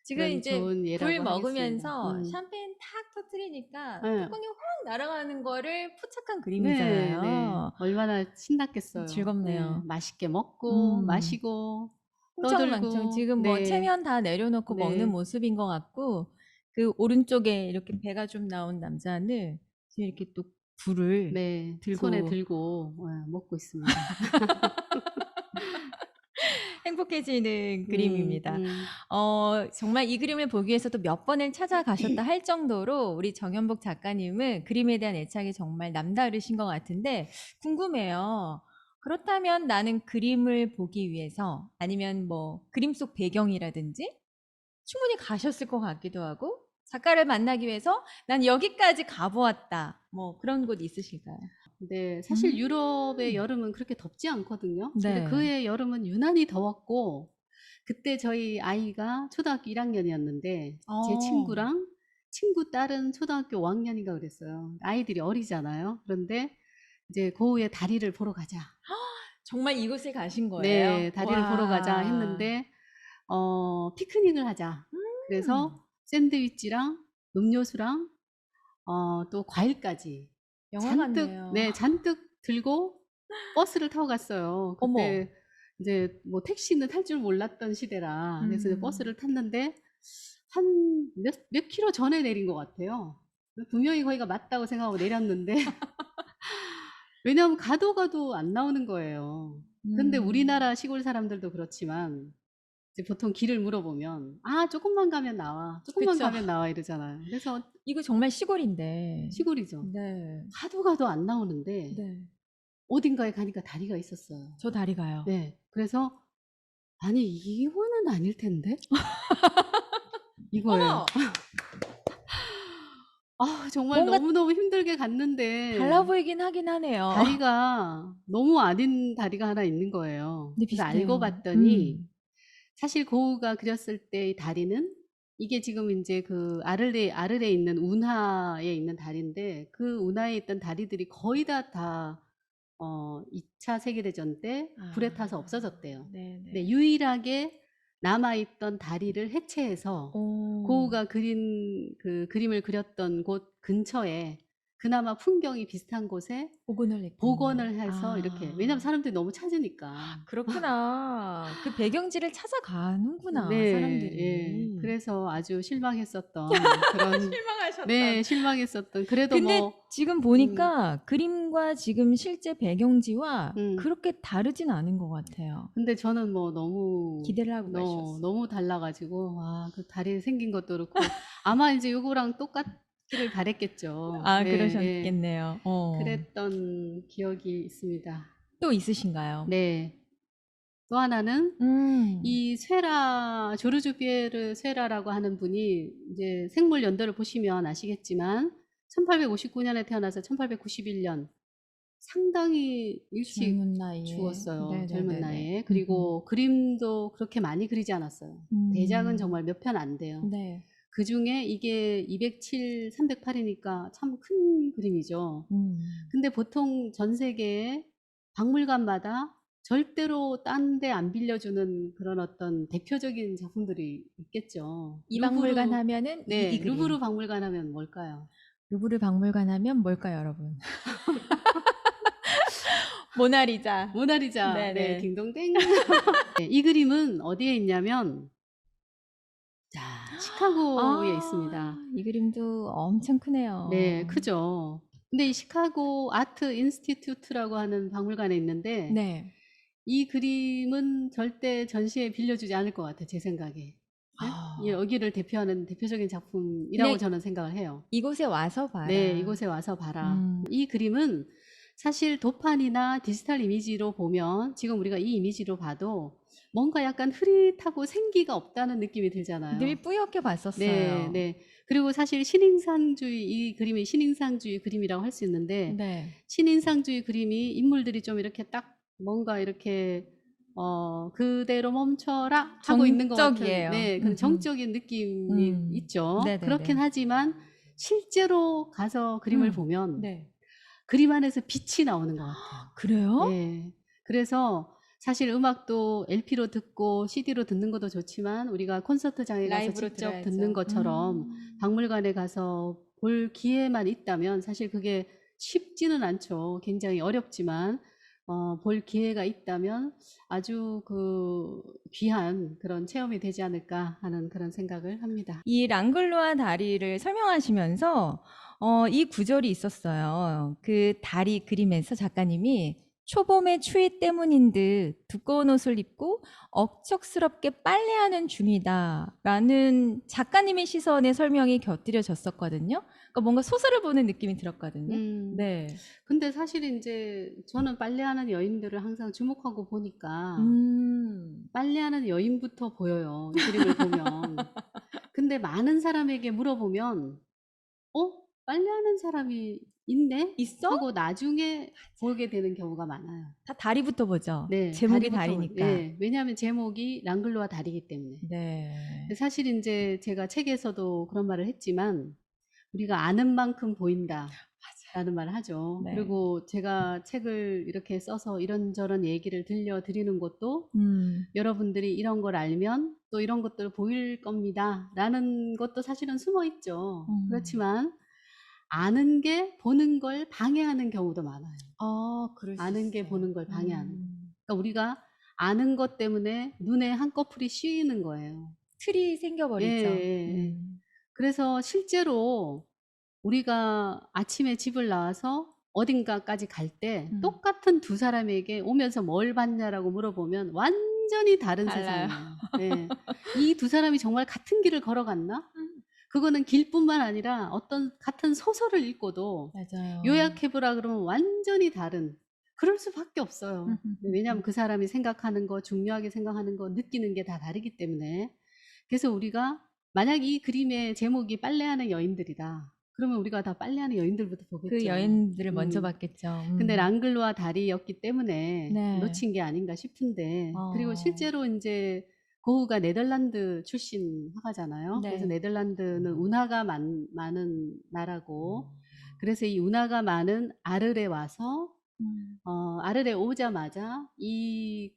지금 그런 이제 좋은 굴 예라고 하겠습니다. 먹으면서 샴페인 탁 터뜨리니까 예. 뚜껑이 확 날아가는 거를 포착한 네, 네. 그림이잖아요. 얼마나 신났겠어요. 즐겁네요. 예, 맛있게 먹고 마시고 흥청망청 떠들고. 지금 뭐 네, 체면 다 내려놓고 먹는 네, 모습인 것 같고 그 오른쪽에 이렇게 배가 좀 나온 남자는 지금 이렇게 또 굴을 네. 손에 들고 들고 예, 먹고 있습니다. 행복해지는 그림입니다. 정말 이 그림을 보기 위해서도 몇 번을 찾아가셨다 할 정도로 우리 정연복 작가님은 그림에 대한 애착이 정말 남다르신 것 같은데 궁금해요. 그렇다면 나는 그림을 보기 위해서 아니면 뭐 그림 속 배경이라든지 충분히 가셨을 것 같기도 하고 작가를 만나기 위해서 난 여기까지 가보았다. 뭐 그런 곳 있으실까요? 네, 사실 음. 유럽의 여름은 그렇게 덥지 않거든요. 근데 네. 그해 여름은 유난히 더웠고, 그때 저희 아이가 초등학교 1학년이었는데, 제 어. 친구랑 친구 딸은 초등학교 5학년인가 그랬어요. 아이들이 어리잖아요. 그런데 이제 고우에 다리를 보러 가자. 정말 이곳에 가신 거예요? 네, 다리를 보러 가자 와. 했는데, 피크닉을 하자. 음. 그래서 샌드위치랑 음료수랑 또 과일까지 영화 잔뜩, 같네요. 네, 잔뜩 들고 버스를 타고 갔어요. 어머. 그때 이제 뭐 택시는 탈 줄 몰랐던 시대라. 그래서 이제 버스를 탔는데 한 몇 킬로 전에 내린 것 같아요. 분명히 거기가 맞다고 생각하고 내렸는데 왜냐하면 가도 가도 안 나오는 거예요. 근데 우리나라 시골 사람들도 그렇지만 이제 보통 길을 물어보면 아, 조금만 가면 나와. 조금만 그쵸. 가면 나와 이러잖아요. 그래서 이거 정말 시골인데. 시골이죠. 네. 가도 가도 안 나오는데 네. 어딘가에 가니까 다리가 있었어요. 저 다리 가요. 네. 그래서 아니 이거는 아닐 텐데 이거예요. 어머! 아, 정말 뭔가 너무너무 힘들게 갔는데 달라 보이긴 하긴 하네요. 다리가 너무 아닌 다리가 하나 있는 거예요. 근데 그래서 비슷해요. 알고 봤더니 사실 고우가 그렸을 때 이 다리는 이게 지금 이제 그 아르레에 있는 운하에 있는 다리인데 그 운하에 있던 다리들이 거의 다 2차 세계대전 때 불에 타서 아. 없어졌대요. 네네. 근데 유일하게 남아있던 다리를 해체해서 오. 고우가 그린 그 그림을 그렸던 곳 근처에 그나마 풍경이 비슷한 곳에 복원을 했군요. 복원을 해서 이렇게, 왜냐면 아. 사람들이 너무 찾으니까. 그렇구나. 그 배경지를 찾아가는구나, 네, 예. 사람들이. 그래서 아주 실망했었던 그런, 실망하셨던. 네, 실망했었던. 그래도 근데 뭐, 지금 보니까 그림과 지금 실제 배경지와 음. 그렇게 다르진 않은 것 같아요. 근데 저는 뭐 너무 기대를 하고 가셨어요. 너무 달라가지고 와, 그 다리 생긴 것도 그렇고 아마 이제 요거랑 똑같기를 바랬겠죠. 아, 네, 예. 그러셨겠네요. 그랬던 기억이 있습니다. 또 있으신가요? 네. 또 하나는 이 조르주 피에르 쇠라라고 하는 분이 이제 생물 연도를 보시면 아시겠지만 1859년에 태어나서 1891년 상당히 일찍 젊은 나이에. 죽었어요. 네네네네. 젊은 나이에. 그리고 그림도 그렇게 많이 그리지 않았어요. 대작은 정말 몇 편 안 돼요. 네. 그 중에 이게 207, 308이니까 참 큰 그림이죠. 근데 보통 전 세계의 박물관마다 절대로 딴 데 안 빌려주는 그런 어떤 대표적인 작품들이 있겠죠. 이 박물관 하면은 네, 이 그림. 루브르 박물관 하면 뭘까요? 루브르 박물관 하면 뭘까요, 여러분? 모나리자. 모나리자. 네네. 네, 딩동댕. 네, 이 그림은 어디에 있냐면, 자, 시카고에 있습니다. 이 그림도 엄청 크네요. 네, 크죠. 근데 이 시카고 아트 인스티튜트라고 하는 박물관에 있는데, 네. 이 그림은 절대 전시에 빌려주지 않을 것 같아요, 제 생각에. 네? 아. 여기를 대표하는 대표적인 작품이라고 그냥 저는 생각을 해요. 이곳에 와서 봐라. 네, 이곳에 와서 봐라. 이 그림은 사실 도판이나 디지털 이미지로 보면 지금 우리가 이 이미지로 봐도 뭔가 약간 흐릿하고 생기가 없다는 느낌이 들잖아요. 늘 뿌옇게 봤었어요. 네, 네. 그리고 사실 신인상주의, 이 그림이 신인상주의 그림이라고 할 수 있는데, 네. 신인상주의 그림이 인물들이 좀 이렇게 딱 뭔가 이렇게 그대로 멈춰라 하고 있는 것 같은, 정적이에요. 네, 그 정적인 느낌이 있죠. 네네네. 그렇긴 하지만 실제로 가서 그림을 보면 네. 그림 안에서 빛이 나오는 것 같아요. 그래요? 네. 그래서 사실 음악도 LP로 듣고 CD로 듣는 것도 좋지만 우리가 콘서트장에 가서 라이브로 직접 들어야죠. 듣는 것처럼 박물관에 가서 볼 기회만 있다면, 사실 그게 쉽지는 않죠. 굉장히 어렵지만 볼 기회가 있다면 아주 그 귀한 그런 체험이 되지 않을까 하는 그런 생각을 합니다. 이 랑글루아 다리를 설명하시면서 이 구절이 있었어요. 그 다리 그림에서 작가님이 초봄의 추위 때문인 듯 두꺼운 옷을 입고 억척스럽게 빨래하는 중이다라는 작가님의 시선의 설명이 곁들여졌었거든요. 그러니까 뭔가 소설을 보는 느낌이 들었거든요. 음. 네. 근데 사실 이제 저는 빨래하는 여인들을 항상 주목하고 보니까 빨래하는 여인부터 보여요. 이 그림을 보면. 근데 많은 사람에게 물어보면 빨래하는 사람이 있네? 있어? 하고 나중에 보게 되는 경우가 많아요. 다 다리부터 보죠. 네, 제목이 다리부터 다리니까. 네, 왜냐하면 제목이 랑글로와 다리이기 때문에. 네. 사실 이제 제가 책에서도 그런 말을 했지만 우리가 아는 만큼 보인다. 라는 말을 하죠. 네. 그리고 제가 책을 이렇게 써서 이런저런 얘기를 들려드리는 것도 여러분들이 이런 걸 알면 또 이런 것들을 보일 겁니다. 라는 것도 사실은 숨어 있죠. 그렇지만 아는 게 보는 걸 방해하는 경우도 많아요. 그럴 수 아는 게 있어요. 보는 걸 방해하는 거. 그러니까 우리가 아는 것 때문에 눈에 한꺼풀이 씌이는 거예요. 틀이 예, 생겨버리죠. 예, 예. 그래서 실제로 우리가 아침에 집을 나와서 어딘가까지 갈 때 똑같은 두 사람에게 오면서 뭘 봤냐라고 물어보면 완전히 다른 달라요. 세상이에요. 예. 이 두 사람이 정말 같은 길을 걸어갔나? 그거는 길뿐만 아니라 어떤 같은 소설을 읽고도 맞아요. 요약해보라 그러면 완전히 다른, 그럴 수밖에 없어요. 왜냐하면 그 사람이 생각하는 거, 중요하게 생각하는 거, 느끼는 게 다 다르기 때문에. 그래서 우리가 만약 이 그림의 제목이 빨래하는 여인들이다. 그러면 우리가 다 빨래하는 여인들부터 보겠죠. 그 여인들을 먼저 봤겠죠. 근데 랑글로와 다리였기 때문에 네. 놓친 게 아닌가 싶은데, 그리고 어. 실제로 이제 고흐가 네덜란드 출신 화가잖아요. 네. 그래서 네덜란드는 운하가 많은 나라고, 그래서 이 운하가 많은 아르레 와서 아르레 오자마자 이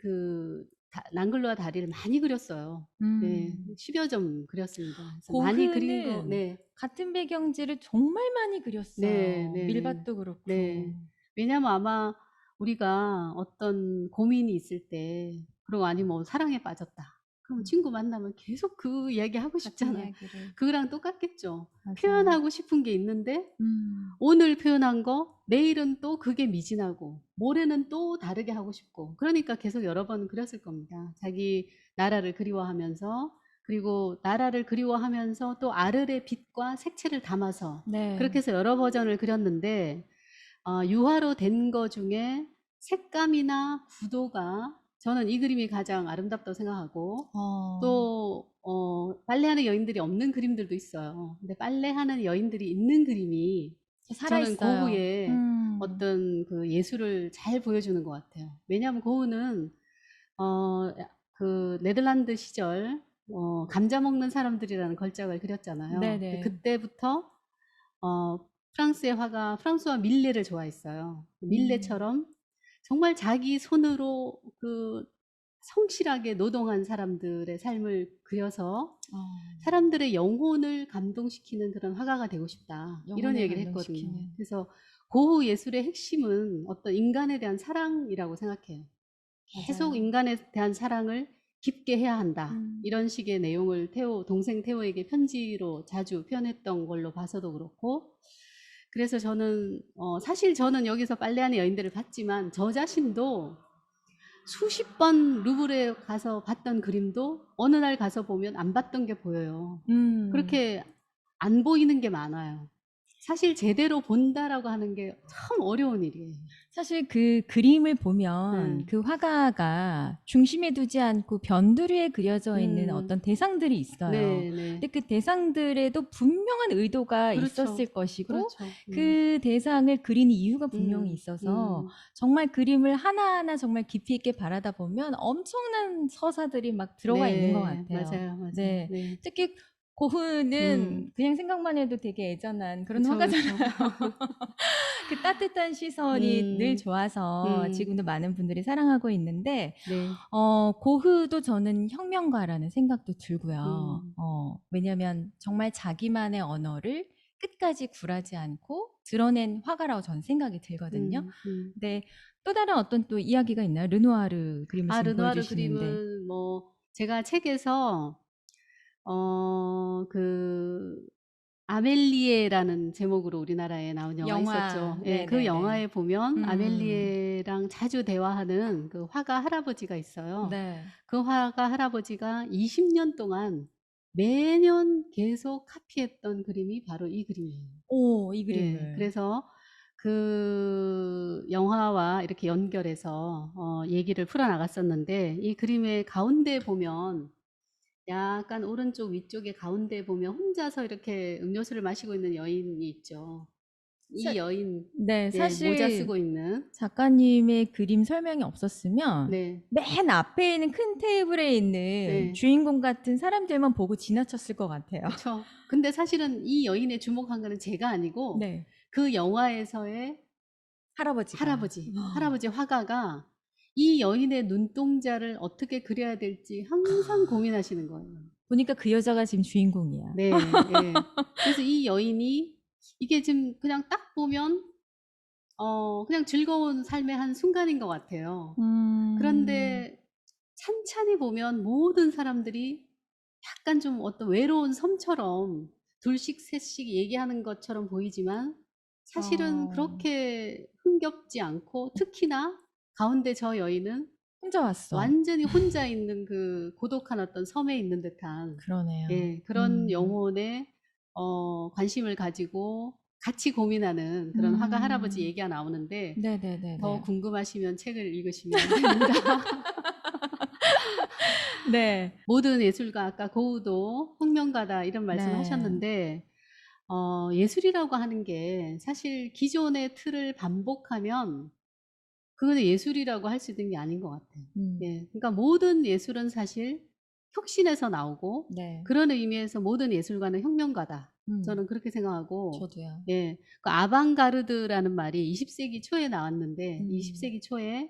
랑글로와 다리를 많이 그렸어요. 네, 10여 점 그렸습니다. 그래서 많이 그린 거, 고흐는 네, 같은 배경지를 정말 많이 그렸어요. 네, 네, 밀밭도 그렇고. 네. 왜냐면 아마 우리가 어떤 고민이 있을 때, 그리고 아니면 뭐 사랑에 빠졌다. 그럼 친구 만나면 계속 그 이야기 하고 같은 싶잖아요. 이야기를. 그거랑 똑같겠죠. 맞아요. 표현하고 싶은 게 있는데 음. 오늘 표현한 거 내일은 또 그게 미진하고 모레는 또 다르게 하고 싶고, 그러니까 계속 여러 번 그렸을 겁니다. 자기 나라를 그리워하면서, 그리고 나라를 그리워하면서 또 아르레 빛과 색채를 담아서 네. 그렇게 해서 여러 버전을 그렸는데, 유화로 된 거 중에 색감이나 구도가 저는 이 그림이 가장 아름답다고 생각하고, 또 빨래하는 여인들이 없는 그림들도 있어요. 근데 빨래하는 여인들이 있는 그림이 저는 살아있어요. 고흐의 어떤 그 예술을 잘 보여주는 것 같아요. 왜냐하면 고흐는 그 네덜란드 시절 감자 먹는 사람들이라는 걸작을 그렸잖아요. 네네. 그때부터 프랑스의 화가 프랑스와 밀레를 좋아했어요. 밀레처럼 정말 자기 손으로 그 성실하게 노동한 사람들의 삶을 그려서 사람들의 영혼을 감동시키는 그런 화가가 되고 싶다. 이런 영혼을 얘기를 했거든요. 감동시키는. 그래서 고흐 예술의 핵심은 어떤 인간에 대한 사랑이라고 생각해요. 계속 맞아요. 인간에 대한 사랑을 깊게 해야 한다. 이런 식의 내용을 동생 테오에게 편지로 자주 표현했던 걸로 봐서도 그렇고, 그래서 저는 사실 저는 여기서 빨래하는 여인들을 봤지만 저 자신도 수십 번 루브르에 가서 봤던 그림도 어느 날 가서 보면 안 봤던 게 보여요. 그렇게 안 보이는 게 많아요. 사실 제대로 본다라고 하는 게 참 어려운 일이에요. 사실 그 그림을 보면 그 화가가 중심에 두지 않고 변두리에 그려져 있는 어떤 대상들이 있어요. 네, 네. 근데 그 대상들에도 분명한 의도가 그렇죠. 있었을 것이고 그렇죠. 그 대상을 그린 이유가 분명히 있어서 정말 그림을 하나하나 정말 깊이 있게 바라다 보면 엄청난 서사들이 막 들어가 있는 것 같아요. 맞아요, 맞아요. 네. 네. 특히 고흐는 그냥 생각만 해도 되게 애잔한 그런 그쵸, 화가잖아요. 그쵸. 그 따뜻한 시선이 늘 좋아서 지금도 많은 분들이 사랑하고 있는데, 네. 고흐도 저는 혁명가라는 생각도 들고요. 왜냐면 정말 자기만의 언어를 끝까지 굴하지 않고 드러낸 화가라고 저는 생각이 들거든요. 근데 또 다른 어떤 또 이야기가 있나요? 르누아르 그림을 지금 르누아르 보여주시는데. 그림은 제가 책에서 그 아멜리에라는 제목으로 우리나라에 나온 영화 영화. 있었죠. 예, 네네네. 그 영화에 보면 음. 아멜리에랑 자주 대화하는 그 화가 할아버지가 있어요. 네. 그 화가 할아버지가 20년 동안 매년 계속 카피했던 그림이 바로 이 그림이에요. 오, 이 예, 그림을. 그래서 그 영화와 이렇게 연결해서 얘기를 풀어나갔었는데, 이 그림의 가운데 보면 약간 오른쪽 위쪽에 가운데 보면 혼자서 이렇게 음료수를 마시고 있는 여인이 있죠. 이 사- 여인, 네, 예, 모자 사실 쓰고 있는. 작가님의 그림 설명이 없었으면 네, 맨 앞에 있는 큰 테이블에 있는 네, 주인공 같은 사람들만 보고 지나쳤을 것 같아요. 그쵸. 근데 사실은 이 여인에 주목한 거는 제가 아니고 네, 그 영화에서의 할아버지가. 할아버지 화가가 이 여인의 눈동자를 어떻게 그려야 될지 항상 고민하시는 거예요. 보니까 그 여자가 지금 주인공이야. 네, 예. 그래서 이 여인이 이게 지금 그냥 딱 보면 그냥 즐거운 삶의 한 순간인 것 같아요. 그런데 찬찬히 보면 모든 사람들이 약간 좀 어떤 외로운 섬처럼 둘씩 셋씩 얘기하는 것처럼 보이지만 사실은 어, 그렇게 흥겹지 않고, 특히나 가운데 저 여인은 혼자 왔어. 완전히 혼자 있는 그 고독한 어떤 섬에 있는 듯한, 그러네요. 예, 그런 영혼에 관심을 가지고 같이 고민하는 그런 화가 할아버지 얘기가 나오는데, 네네네네. 더 궁금하시면 책을 읽으시면 됩니다. 네. 모든 예술가, 아까 고우도 혁명가다 이런 말씀을 네. 하셨는데, 예술이라고 하는 게 사실 기존의 틀을 반복하면 그거는 예술이라고 할 수 있는 게 아닌 것 같아요. 예, 그러니까 모든 예술은 사실 혁신에서 나오고, 네. 그런 의미에서 모든 예술가는 혁명가다. 음, 저는 그렇게 생각하고, 저도요. 예, 그 아방가르드라는 말이 20세기 초에 나왔는데, 20세기 초에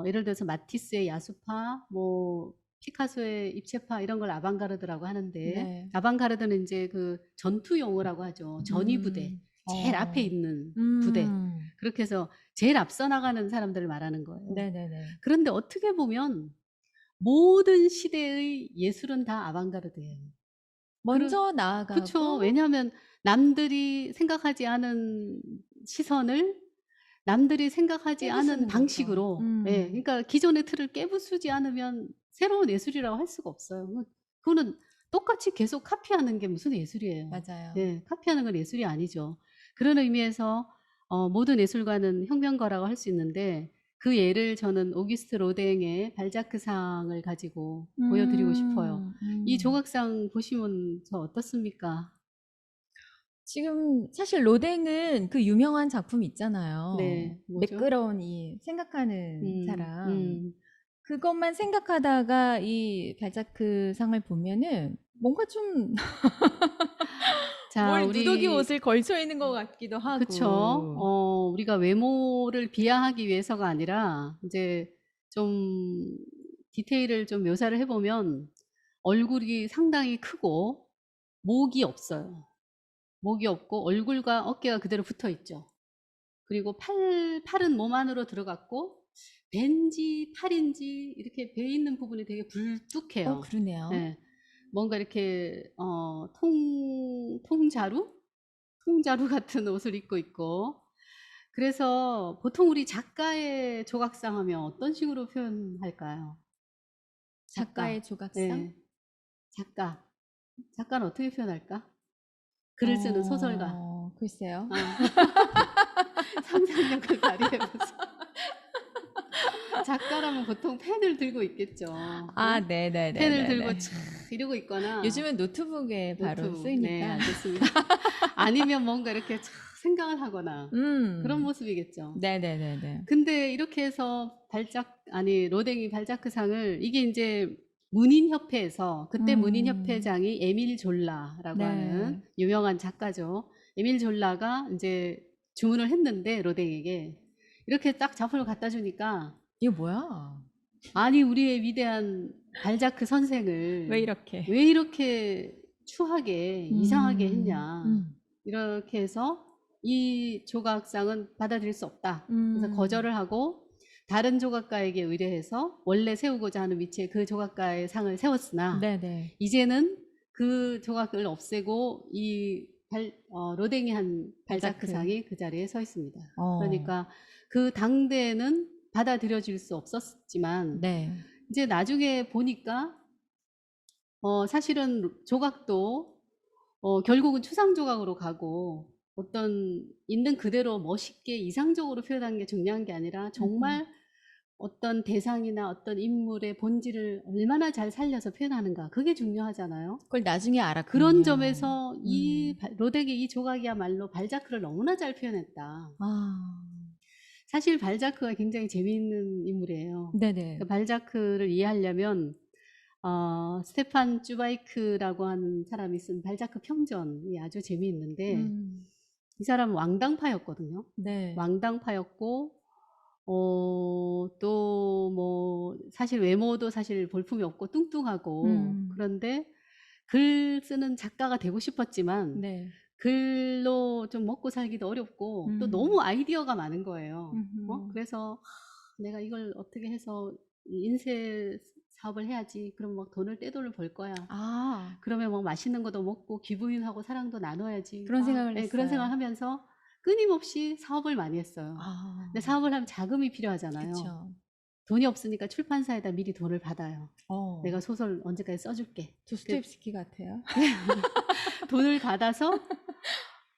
예를 들어서 마티스의 야수파, 뭐 피카소의 입체파 이런 걸 아방가르드라고 하는데, 네. 아방가르드는 이제 그 전투 용어라고 하죠. 전위 부대, 제일 앞에 있는 부대. 그렇게 해서 제일 앞서 나가는 사람들을 말하는 거예요. 네네네. 그런데 어떻게 보면 모든 시대의 예술은 다 아방가르드예요. 먼저 그쵸. 나아가고, 왜냐하면 남들이 생각하지 않은 시선을 남들이 생각하지 않은 깨부수는 방식으로, 거죠. 예, 그러니까 기존의 틀을 깨부수지 않으면 새로운 예술이라고 할 수가 없어요. 그거는 똑같이 계속 카피하는 게 무슨 예술이에요. 맞아요. 예, 카피하는 건 예술이 아니죠. 그런 의미에서 모든 예술가는 혁명가라고 할 수 있는데, 그 예를 저는 오기스트 로댕의 발자크상을 가지고 보여드리고 싶어요. 이 조각상 보시면 저 어떻습니까? 지금 사실 로댕은 그 유명한 작품 있잖아요. 네, 뭐죠? 매끄러운 이 생각하는 사람. 음. 그것만 생각하다가 이 발자크 상을 보면은 뭔가 좀 자, 뭘 누더기 우리 옷을 걸쳐 있는 것 같기도 그쵸. 하고. 우리가 외모를 비하하기 위해서가 아니라 이제 좀 디테일을 좀 묘사를 해보면 얼굴이 상당히 크고 목이 없어요. 목이 없고 얼굴과 어깨가 그대로 붙어 있죠. 그리고 팔은 몸 안으로 들어갔고 배인지 팔인지 이렇게 배 있는 부분이 되게 불뚝해요. 그러네요. 예. 뭔가 이렇게 통자루 같은 옷을 입고 있고, 그래서 보통 우리 작가의 조각상 하면 어떤 식으로 표현할까요? 작가의 조각상? 네, 작가는 어떻게 표현할까? 글을 쓰는 소설가. 글쎄요. 상상력을 발휘해보세요. 작가라면 보통 펜을 들고 있겠죠. 아, 응? 네네네. 펜을 들고 이러고 있거나, 요즘은 노트북에 바로 노트북. 쓰이니까. 네, 알겠습니다. 아니면 뭔가 이렇게 생각을 하거나 그런 모습이겠죠. 네네네네. 근데 이렇게 해서 로댕이 발자크상을, 이게 이제 문인협회에서, 그때 문인협회장이 에밀 졸라라고 네. 하는 유명한 작가죠. 에밀 졸라가 이제 주문을 했는데 로댕에게 이렇게 딱 작품을 갖다 주니까, 이거 뭐야? 아니 우리의 위대한 발자크 왜 선생을 이렇게? 왜 이렇게 추하게 이상하게 했냐, 음. 이렇게 해서 이 조각상은 받아들일 수 없다. 그래서 거절을 하고 다른 조각가에게 의뢰해서 원래 세우고자 하는 위치에 그 조각가의 상을 세웠으나, 네네. 이제는 그 조각을 없애고 이 로댕이 한 발자크. 발자크상이 그 자리에 서 있습니다. 어. 그러니까 그 당대에는 받아들여질 수 없었지만 네. 이제 나중에 보니까 사실은 조각도 결국은 추상 조각으로 가고 어떤 있는 그대로 멋있게 이상적으로 표현하는 게 중요한 게 아니라 정말 어떤 대상이나 어떤 인물의 본질을 얼마나 잘 살려서 표현하는가 그게 중요하잖아요. 그걸 나중에 알았군요. 그런 점에서 로덱의 이 조각이야말로 발자크를 너무나 잘 표현했다. 아. 사실 발자크가 굉장히 재미있는 인물이에요. 네네. 그 발자크를 이해하려면 스테판 쭈바이크라고 하는 사람이 쓴 발자크 평전이 아주 재미있는데 이 사람은 왕당파였거든요. 네. 왕당파였고 또 뭐 사실 외모도 사실 볼품이 없고 뚱뚱하고 그런데 글 쓰는 작가가 되고 싶었지만 네. 글로 좀 먹고 살기도 어렵고 또 너무 아이디어가 많은 거예요. 그래서 내가 이걸 어떻게 해서 인쇄 사업을 해야지. 그럼 막 떼돈을 벌 거야. 아. 그러면 뭐 맛있는 것도 먹고 귀부인하고 사랑도 나눠야지. 그런 생각을 네, 했어요. 그런 생각을 하면서 끊임없이 사업을 많이 했어요. 아. 근데 사업을 하면 자금이 필요하잖아요. 그쵸. 돈이 없으니까 출판사에다 미리 돈을 받아요. 어. 내가 소설 언제까지 써줄게. 도스토옙스키 같아요. 돈을 받아서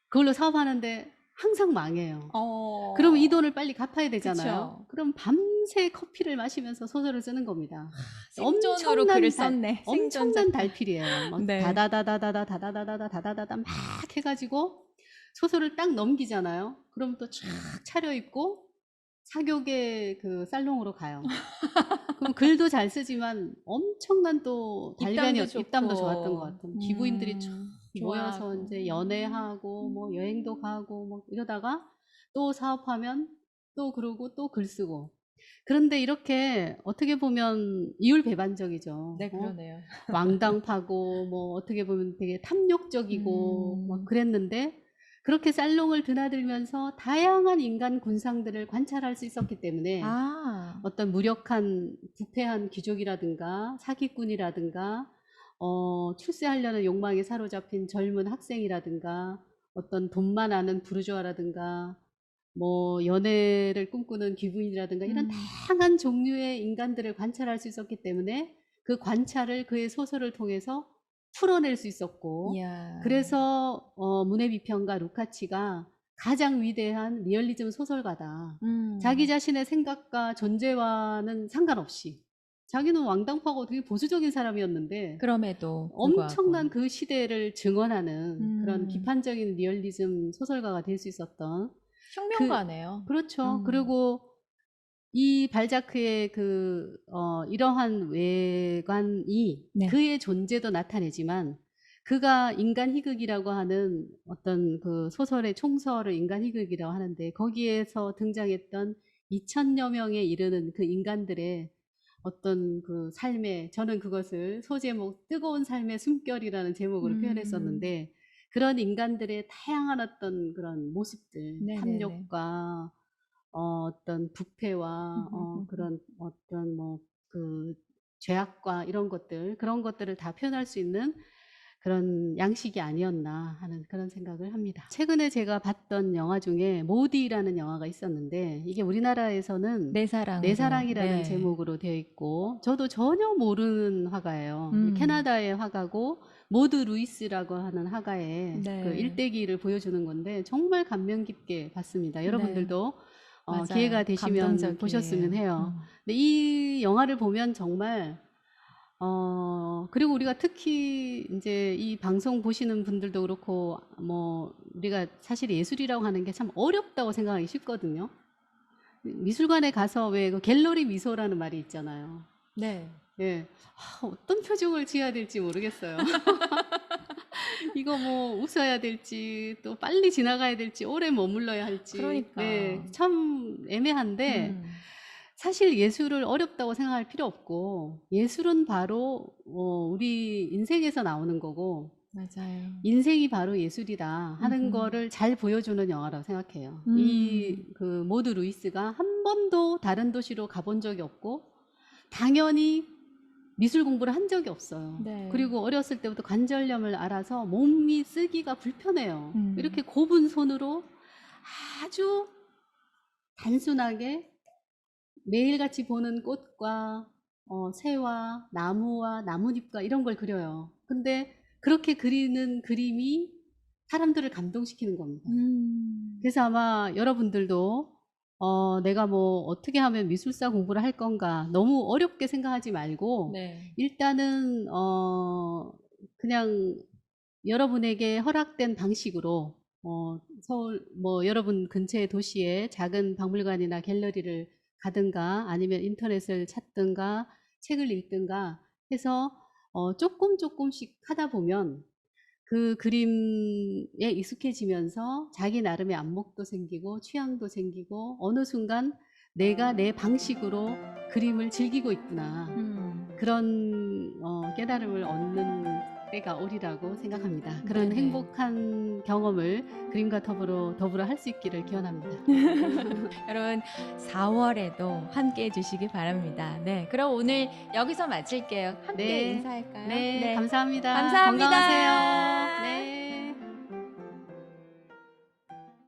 그걸로 사업하는데 항상 망해요. 어. 그러면 이 돈을 빨리 갚아야 되잖아요. 그쵸. 그럼 밤새 커피를 마시면서 소설을 쓰는 겁니다. 생존으로 글을 썼네. 엄청난 달필이에요. 막 네. 다다다다다다다다다다다다다 막 해가지고 소설을 딱 넘기잖아요. 그럼 또 쫙 차려입고 사교계 그 살롱으로 가요. 그럼 글도 잘 쓰지만 엄청난 또 입담도 좋았던 것 같아요. 기부인들이 쫙 모여서 이제 연애하고 뭐 여행도 가고 뭐 이러다가 또 사업하면 또 그러고 또 글 쓰고. 그런데 이렇게 어떻게 보면 이율배반적이죠. 네, 그러네요. 왕당파고 뭐 어떻게 보면 되게 탐욕적이고 막 그랬는데 그렇게 살롱을 드나들면서 다양한 인간 군상들을 관찰할 수 있었기 때문에 아. 어떤 무력한 부패한 귀족이라든가 사기꾼이라든가 출세하려는 욕망에 사로잡힌 젊은 학생이라든가 어떤 돈만 아는 부르주아라든가 뭐 연애를 꿈꾸는 귀부인이라든가 이런 다양한 종류의 인간들을 관찰할 수 있었기 때문에 그 관찰을 그의 소설을 통해서 풀어낼 수 있었고 이야. 그래서 문해 비평가 루카치가 가장 위대한 리얼리즘 소설가다. 자기 자신의 생각과 존재와는 상관없이 자기는 왕당파고 되게 보수적인 사람이었는데 그럼에도 엄청난 그 시대를 증언하는 그런 비판적인 리얼리즘 소설가가 될 수 있었던 혁명가네요. 그렇죠. 그리고 이 발자크의 이러한 외관이 네. 그의 존재도 나타내지만 그가 인간 희극이라고 하는 어떤 그 소설의 총서를 인간 희극이라고 하는데 거기에서 등장했던 2000여 명에 이르는 그 인간들의 어떤 그 삶의 저는 그것을 소제목 뜨거운 삶의 숨결이라는 제목으로 표현했었는데 그런 인간들의 다양한 어떤 그런 모습들 네네네. 탐욕과 어떤 부패와 그런 어떤 뭐 그 죄악과 이런 것들 그런 것들을 다 표현할 수 있는 그런 양식이 아니었나 하는 그런 생각을 합니다. 최근에 제가 봤던 영화 중에 모디라는 영화가 있었는데 이게 우리나라에서는 내 사랑이라는 네. 제목으로 되어 있고 저도 전혀 모르는 화가예요. 캐나다의 화가고 모드 루이스라고 하는 화가의 네. 그 일대기를 보여주는 건데 정말 감명 깊게 봤습니다. 여러분들도 기회가 되시면 감동적이에요. 보셨으면 해요. 근데 이 영화를 보면 정말 그리고 우리가 특히 이제 이 방송 보시는 분들도 그렇고 뭐 우리가 사실 예술이라고 하는 게 참 어렵다고 생각하기 쉽거든요. 미술관에 가서 왜 그 갤러리 미소라는 말이 있잖아요. 네. 예. 어떤 표정을 지어야 될지 모르겠어요. 이거 뭐 웃어야 될지 또 빨리 지나가야 될지 오래 머물러야 할지 그러니까. 네, 참 애매한데 사실 예술을 어렵다고 생각할 필요 없고 예술은 바로 우리 인생에서 나오는 거고 맞아요. 인생이 바로 예술이다 하는 거를 잘 보여주는 영화라고 생각해요. 이 그 모드 루이스가 한 번도 다른 도시로 가본 적이 없고 당연히 미술 공부를 한 적이 없어요. 네. 그리고 어렸을 때부터 관절염을 앓아서 몸이 쓰기가 불편해요. 음. 이렇게 곱은 손으로 아주 단순하게 매일같이 보는 꽃과 새와 나무와 나뭇잎과 이런 걸 그려요. 근데 그렇게 그리는 그림이 사람들을 감동시키는 겁니다. 그래서 아마 여러분들도 내가 뭐 어떻게 하면 미술사 공부를 할 건가 너무 어렵게 생각하지 말고 네. 일단은 그냥 여러분에게 허락된 방식으로 서울 뭐 여러분 근처의 도시에 작은 박물관이나 갤러리를 가든가 아니면 인터넷을 찾든가 책을 읽든가 해서 조금씩 하다 보면 그 그림에 익숙해지면서 자기 나름의 안목도 생기고 취향도 생기고 어느 순간 내가 내 방식으로 그림을 즐기고 있구나. 그런 깨달음을 얻는 때가 오리라고 생각합니다. 그런 네네. 행복한 경험을 그림과 더불어 할 수 있기를 기원합니다. 여러분 4월에도 함께 해주시기 바랍니다. 네, 그럼 오늘 여기서 마칠게요. 함께 네. 인사할까요? 네, 감사합니다. 감사합니다. 건강하세요. 네.